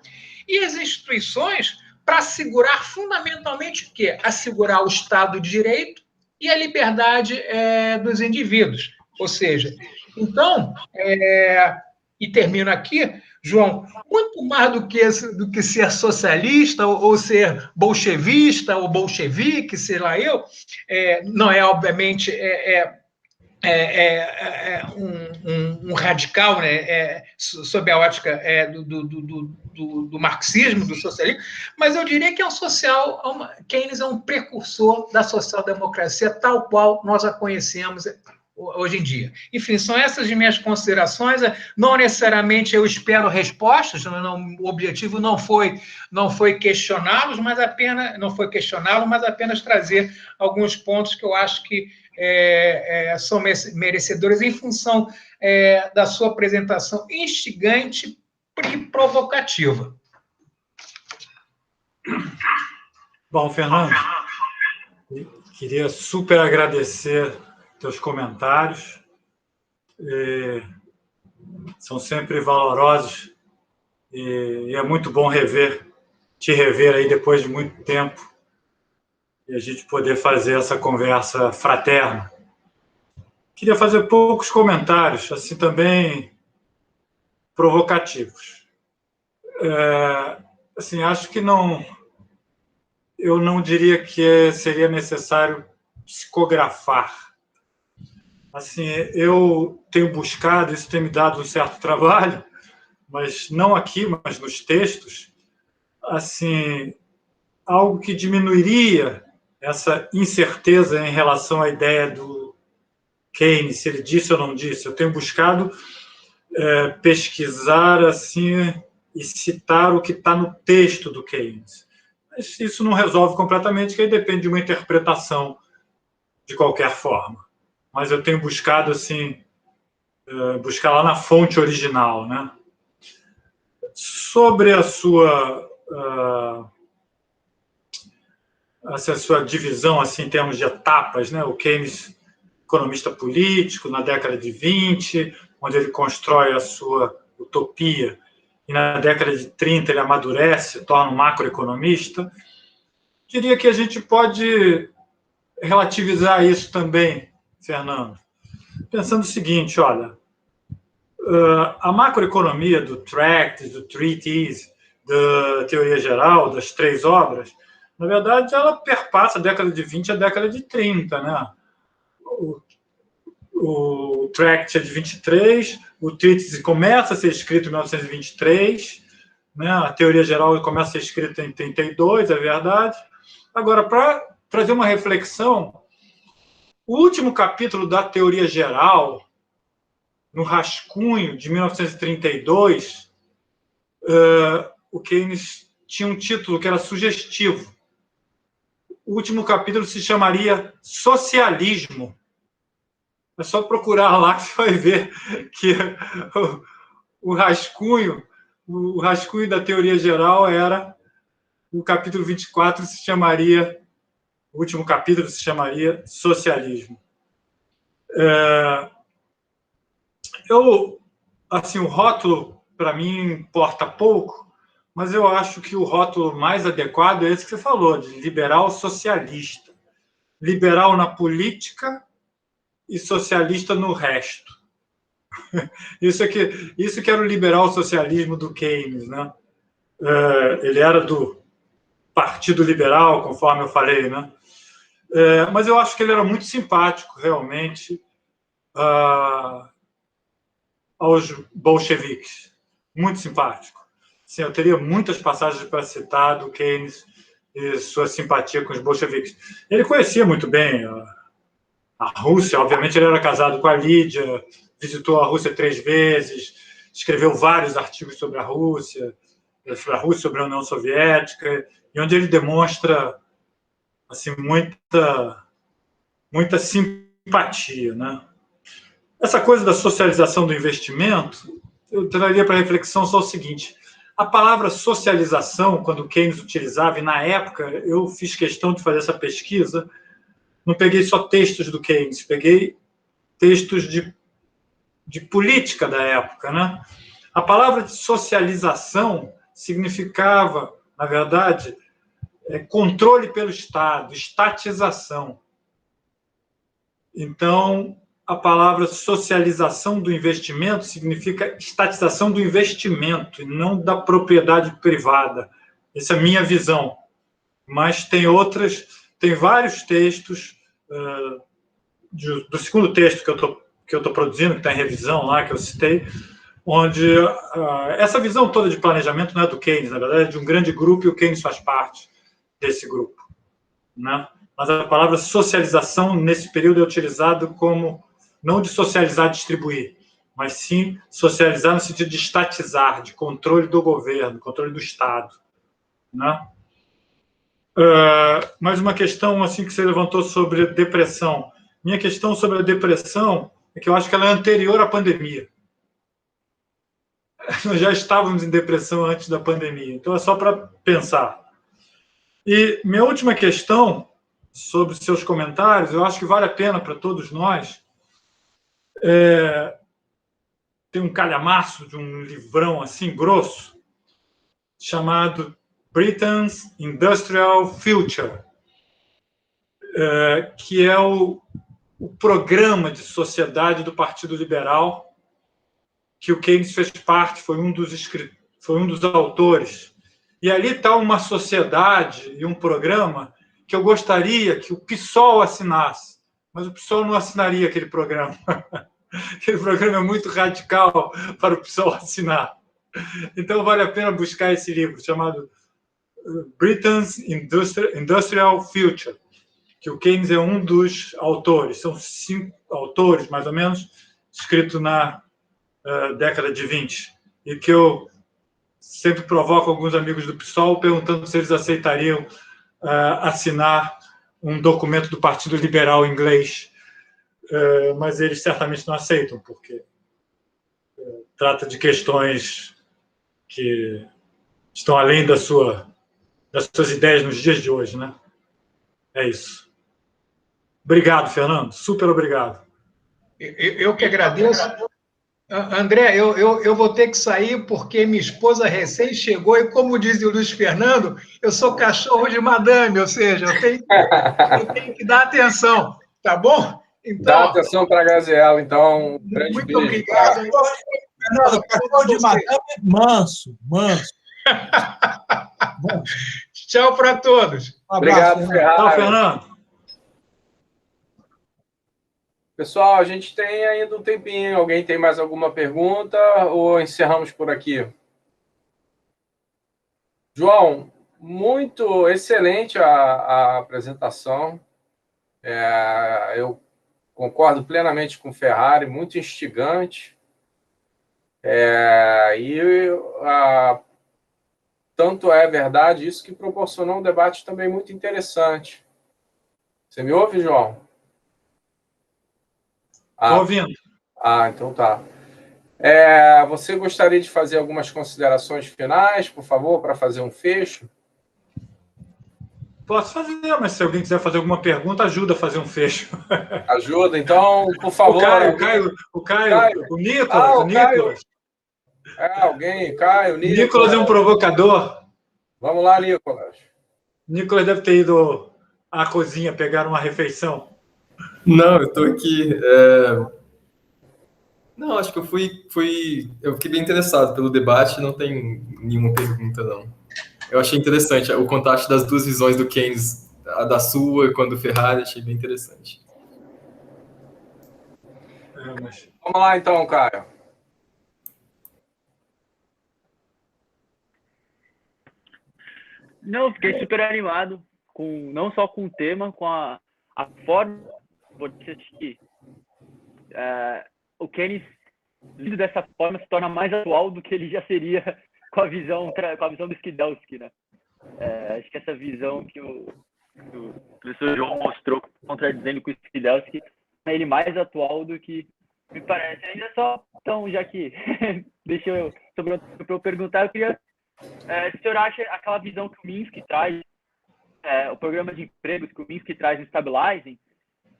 E as instituições para assegurar fundamentalmente o quê? Assegurar o Estado de Direito e a liberdade dos indivíduos. Ou seja, então, e termino aqui, João, muito mais do que ser socialista ou ser bolchevista ou bolchevique, sei lá não é, obviamente, um radical, né, sob a ótica do marxismo, do socialismo, mas eu diria que Keynes é um precursor da social-democracia tal qual nós a conhecemos hoje em dia. Enfim, são essas as minhas considerações. Não necessariamente eu espero respostas, o objetivo não foi questioná-los, mas apenas trazer alguns pontos que eu acho que são merecedores em função da sua apresentação instigante e provocativa. Bom, Fernando, queria super agradecer teus comentários, são sempre valorosos e é muito bom te rever aí depois de muito tempo e a gente poder fazer essa conversa fraterna. Queria fazer poucos comentários, assim também provocativos. Assim, acho que eu não diria que seria necessário psicografar. Assim, eu tenho buscado, isso tem me dado um certo trabalho, mas não aqui, mas nos textos, assim, algo que diminuiria essa incerteza em relação à ideia do Keynes, se ele disse ou não disse. Eu tenho buscado pesquisar assim e citar o que está no texto do Keynes. Mas isso não resolve completamente, que aí depende de uma interpretação de qualquer forma. mas eu tenho buscado assim, buscar lá na fonte original, né? Sobre a sua divisão assim, em termos de etapas, né? O Keynes, economista político, na década de 20, onde ele constrói a sua utopia, e na década de 30 ele amadurece, se torna um macroeconomista. Diria que a gente pode relativizar isso também, Fernando, pensando o seguinte, olha, a macroeconomia do Tracts, do Treatise, da Teoria Geral, das 3 obras, na verdade, ela perpassa a década de 20 à década de 30, né? O Tract é de 23, o Treatise começa a ser escrito em 1923, né? A Teoria Geral começa a ser escrita em 32, é verdade. Agora, para trazer uma reflexão, o último capítulo da Teoria Geral, no rascunho de 1932, o Keynes tinha um título que era sugestivo. O último capítulo se chamaria Socialismo. É só procurar lá que você vai ver que o rascunho da Teoria Geral era o capítulo 24 se chamaria, o último capítulo se chamaria Socialismo. Assim, o rótulo, para mim, importa pouco, mas eu acho que o rótulo mais adequado é esse que você falou, de liberal socialista. Liberal na política e socialista no resto. Isso que era o liberal socialismo do Keynes, né? Ele era do Partido Liberal, conforme eu falei, né? Mas eu acho que ele era muito simpático, realmente, aos bolcheviques. Muito simpático. Sim, eu teria muitas passagens para citar do Keynes e sua simpatia com os bolcheviques. Ele conhecia muito bem a Rússia, obviamente ele era casado com a Lídia, visitou a Rússia 3 vezes, escreveu vários artigos sobre a Rússia, sobre a União Soviética, e onde ele demonstra assim, muita simpatia, né? Essa coisa da socialização do investimento, eu traria para reflexão só o seguinte: a palavra socialização, quando Keynes utilizava, e na época eu fiz questão de fazer essa pesquisa, não peguei só textos do Keynes, peguei textos de política da época, né? A palavra de socialização significava, na verdade, controle pelo Estado, estatização. Então, a palavra socialização do investimento significa estatização do investimento e não da propriedade privada. Essa é a minha visão. Mas tem vários textos, do segundo texto que eu tô produzindo, que está em revisão lá, que eu citei, onde essa visão toda de planejamento não é do Keynes, na verdade é de um grande grupo e o Keynes faz parte desse grupo, né? Mas a palavra socialização nesse período é utilizado como não de socializar, distribuir, mas sim socializar no sentido de estatizar, de controle do governo, controle do Estado, né? Mais uma questão assim que você levantou sobre depressão. Minha questão sobre a depressão é que eu acho que ela é anterior à pandemia. Nós já estávamos em depressão antes da pandemia, então é só para pensar. E minha última questão sobre seus comentários, eu acho que vale a pena para todos nós. Tem um calhamaço de um livrão assim grosso, chamado Britain's Industrial Future, que é o programa de sociedade do Partido Liberal, que o Keynes fez parte, foi um dos autores. E ali está uma sociedade e um programa que eu gostaria que o PSOL assinasse, mas o PSOL não assinaria aquele programa. Aquele programa é muito radical para o PSOL assinar. Então, vale a pena buscar esse livro, chamado Britain's Industrial Future, que o Keynes é um dos autores. São 5 autores, mais ou menos, escrito na década de 20, e que eu sempre provoco alguns amigos do PSOL perguntando se eles aceitariam assinar um documento do Partido Liberal inglês mas eles certamente não aceitam, porque trata de questões que estão além das suas ideias nos dias de hoje, né? É isso. Obrigado, Fernando. Super obrigado. Eu que agradeço. André, eu vou ter que sair porque minha esposa recém chegou e, como diz o Luiz Fernando, eu sou cachorro de madame, ou seja, eu tenho que dar atenção, tá bom? Então, dá atenção para a Graziella, então. Muito beijo, obrigado. Fernando, cachorro de madame manso. Tchau para todos. Um abraço, obrigado, Ferrari. Tchau, Fernando. Pessoal, a gente tem ainda um tempinho. Alguém tem mais alguma pergunta ou encerramos por aqui? João, muito excelente a apresentação. Eu concordo plenamente com o Ferrari, muito instigante. Tanto é verdade isso que proporcionou um debate também muito interessante. Você me ouve, João? Estou ouvindo. Então tá. Você gostaria de fazer algumas considerações finais, por favor, para fazer um fecho? Posso fazer, mas se alguém quiser fazer alguma pergunta, ajuda a fazer um fecho. Ajuda, então, por favor. O Caio, o Nicolas. Alguém, Caio, Nicolas. Nicolas é um provocador. Vamos lá, Nicolas. Nicolas deve ter ido à cozinha pegar uma refeição. Não, eu estou aqui. Não, acho que eu fiquei bem interessado pelo debate, não tem nenhuma pergunta, não. Eu achei interessante o contraste das duas visões do Keynes, a da sua quando o Ferrari, achei bem interessante. Vamos lá, então, Caio. Não, fiquei super animado, não só com o tema, com a forma. Vou dizer que o Keynes, lido dessa forma, se torna mais atual do que ele já seria com a visão do Skidelsky, né? Acho que essa visão que o professor João mostrou, contradizendo com o Skidelsky, é ele mais atual do que me parece. Ainda só, então, já que para eu perguntar, eu queria se o senhor acha aquela visão que o Minsky traz, o programa de empregos que o Minsky traz no Stabilizing,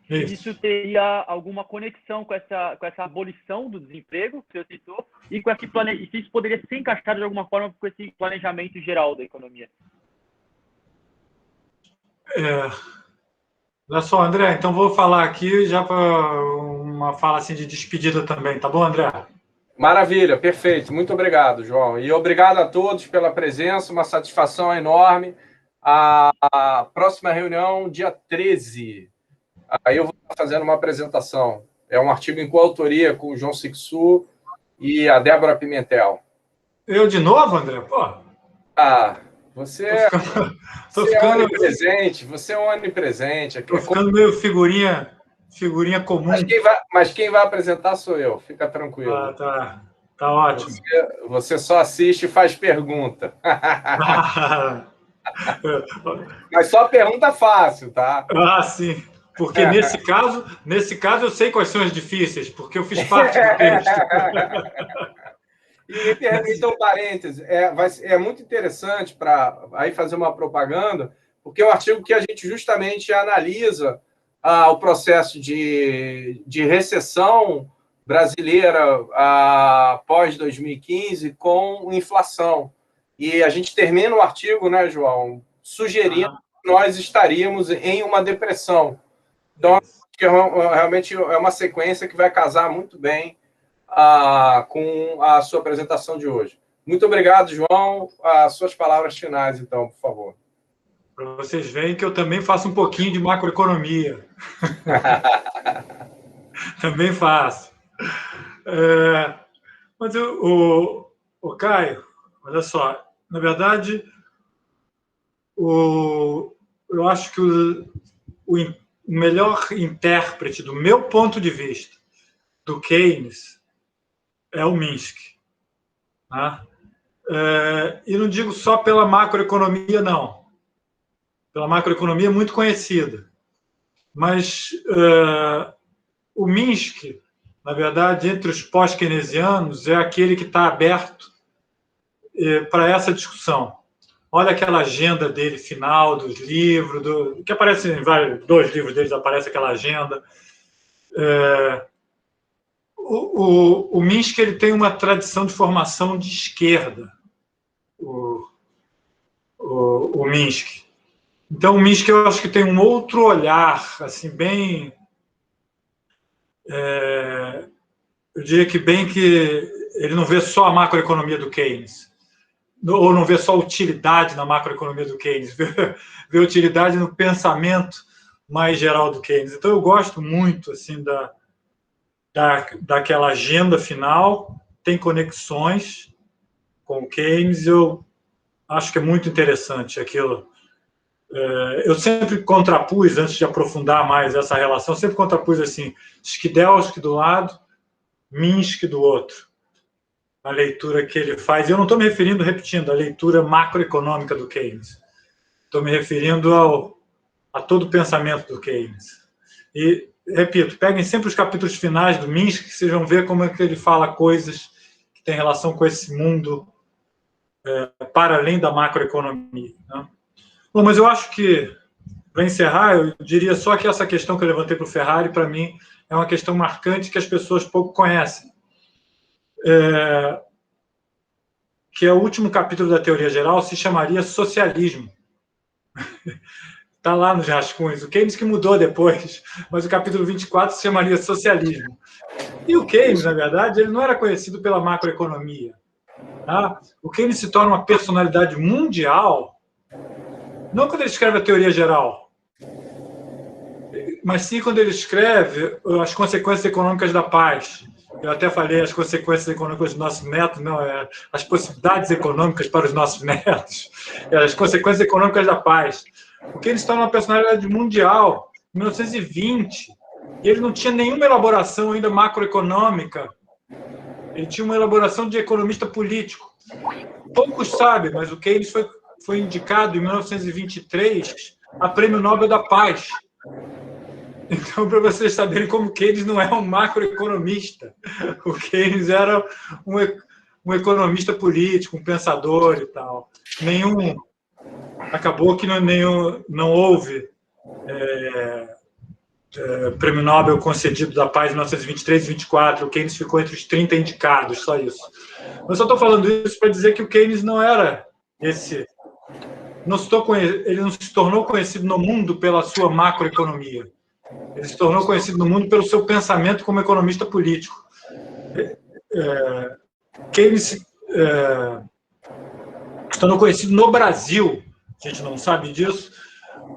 isso teria alguma conexão com essa abolição do desemprego que você citou e com e se isso poderia ser encaixado de alguma forma com esse planejamento geral da economia? Olha só, André, então vou falar aqui já para uma fala assim de despedida também, tá bom, André? Maravilha, perfeito. Muito obrigado, João. E obrigado a todos pela presença, uma satisfação enorme. A próxima reunião, dia 13. Aí eu vou estar fazendo uma apresentação. É um artigo em coautoria com o João Sixu e a Débora Pimentel. Eu de novo, André? Pô. Você é onipresente. Você é onipresente. Estou ficando meio figurinha comum. Mas quem vai apresentar sou eu. Fica tranquilo. Tá ótimo. Você só assiste e faz pergunta. Mas só pergunta fácil, tá? Sim. Porque nesse caso eu sei quais são as difíceis, porque eu fiz parte do texto. E então, parênteses, é muito interessante para aí fazer uma propaganda, porque é um artigo que a gente justamente analisa o processo de recessão brasileira após 2015 com inflação. E a gente termina o artigo, né, João, sugerindo que nós estaríamos em uma depressão. Então, realmente é uma sequência que vai casar muito bem com a sua apresentação de hoje. Muito obrigado, João. As suas palavras finais, então, por favor. Para vocês verem que eu também faço um pouquinho de macroeconomia. Também faço. Mas o Caio, olha só, na verdade, eu acho que o melhor intérprete, do meu ponto de vista, do Keynes é o Minsky. Né? E não digo só pela macroeconomia, não. Pela macroeconomia muito conhecida. Mas o Minsky, na verdade, entre os pós-keynesianos, é aquele que está aberto para essa discussão. Olha aquela agenda dele final dos livros, que aparece em dois livros deles, aparece aquela agenda. O Minsky ele tem uma tradição de formação de esquerda, o Minsky. Então, o Minsky, eu acho que tem um outro olhar, assim, bem... eu diria que ele não vê só a macroeconomia do Keynes, ou não vê só utilidade na macroeconomia do Keynes, vê utilidade no pensamento mais geral do Keynes. Então, eu gosto muito assim, daquela agenda final, tem conexões com o Keynes, eu acho que é muito interessante aquilo. Eu sempre contrapus, antes de aprofundar mais essa relação, sempre contrapus assim, Skidelsky do lado, Minsky do outro. A leitura que ele faz. Eu não estou me referindo, repetindo, à leitura macroeconômica do Keynes. Estou me referindo a todo o pensamento do Keynes. E, repito, peguem sempre os capítulos finais do Minsky, que vocês vão ver como é que ele fala coisas que têm relação com esse mundo para além da macroeconomia. Né? Bom, mas eu acho que, para encerrar, eu diria só que essa questão que eu levantei para o Ferrari, para mim, é uma questão marcante que as pessoas pouco conhecem. Que é o último capítulo da teoria geral, se chamaria socialismo. Está lá nos rascunhos. O Keynes que mudou depois, mas o capítulo 24 se chamaria socialismo. E o Keynes, na verdade, ele não era conhecido pela macroeconomia. Tá? O Keynes se torna uma personalidade mundial, não quando ele escreve a teoria geral, mas sim quando ele escreve as consequências econômicas da paz. Eu até falei as consequências econômicas dos nossos netos, não, as possibilidades econômicas para os nossos netos, as consequências econômicas da paz. Porque ele se torna uma personalidade mundial em 1920, e ele não tinha nenhuma elaboração ainda macroeconômica, ele tinha uma elaboração de economista político. Poucos sabem, mas o Keynes foi indicado em 1923 a Prêmio Nobel da Paz. Então, para vocês saberem como Keynes não é um macroeconomista. O Keynes era um economista político, um pensador e tal. Acabou que não houve Prêmio Nobel concedido da Paz em 1923 e 1924. O Keynes ficou entre os 30 indicados, só isso. Eu só estou falando isso para dizer que o Keynes não era esse... Ele não se tornou conhecido no mundo pela sua macroeconomia. Ele se tornou conhecido no mundo pelo seu pensamento como economista político. Keynes se tornou conhecido no Brasil, a gente não sabe disso,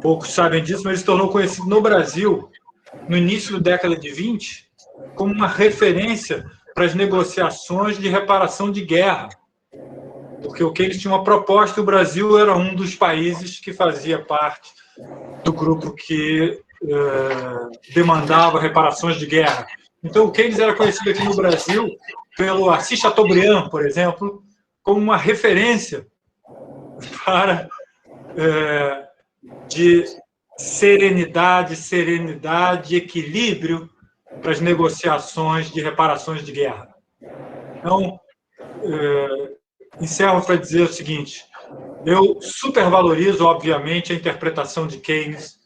poucos sabem disso, mas ele se tornou conhecido no Brasil, no início da década de 20, como uma referência para as negociações de reparação de guerra. Porque o Keynes tinha uma proposta e o Brasil era um dos países que fazia parte do grupo que demandava reparações de guerra. Então, o Keynes era conhecido aqui no Brasil pelo Assis Chateaubriand, por exemplo, como uma referência para de serenidade, equilíbrio para as negociações de reparações de guerra. Então, encerro para dizer o seguinte: eu supervalorizo, obviamente, a interpretação de Keynes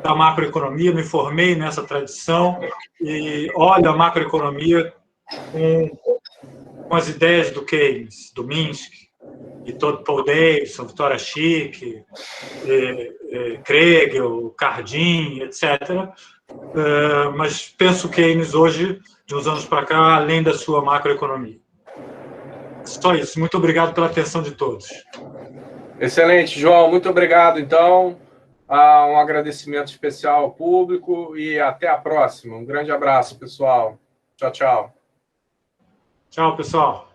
da macroeconomia, me formei nessa tradição e olho a macroeconomia com as ideias do Keynes, do Minsky, e todo Paul Davidson, Victoria Schick, Kregel, Cardin, etc. Mas penso Keynes hoje, de uns anos para cá, além da sua macroeconomia. Só isso. Muito obrigado pela atenção de todos. Excelente, João. Muito obrigado, então. Um agradecimento especial ao público e até a próxima. Um grande abraço, pessoal. Tchau, tchau. Tchau, pessoal.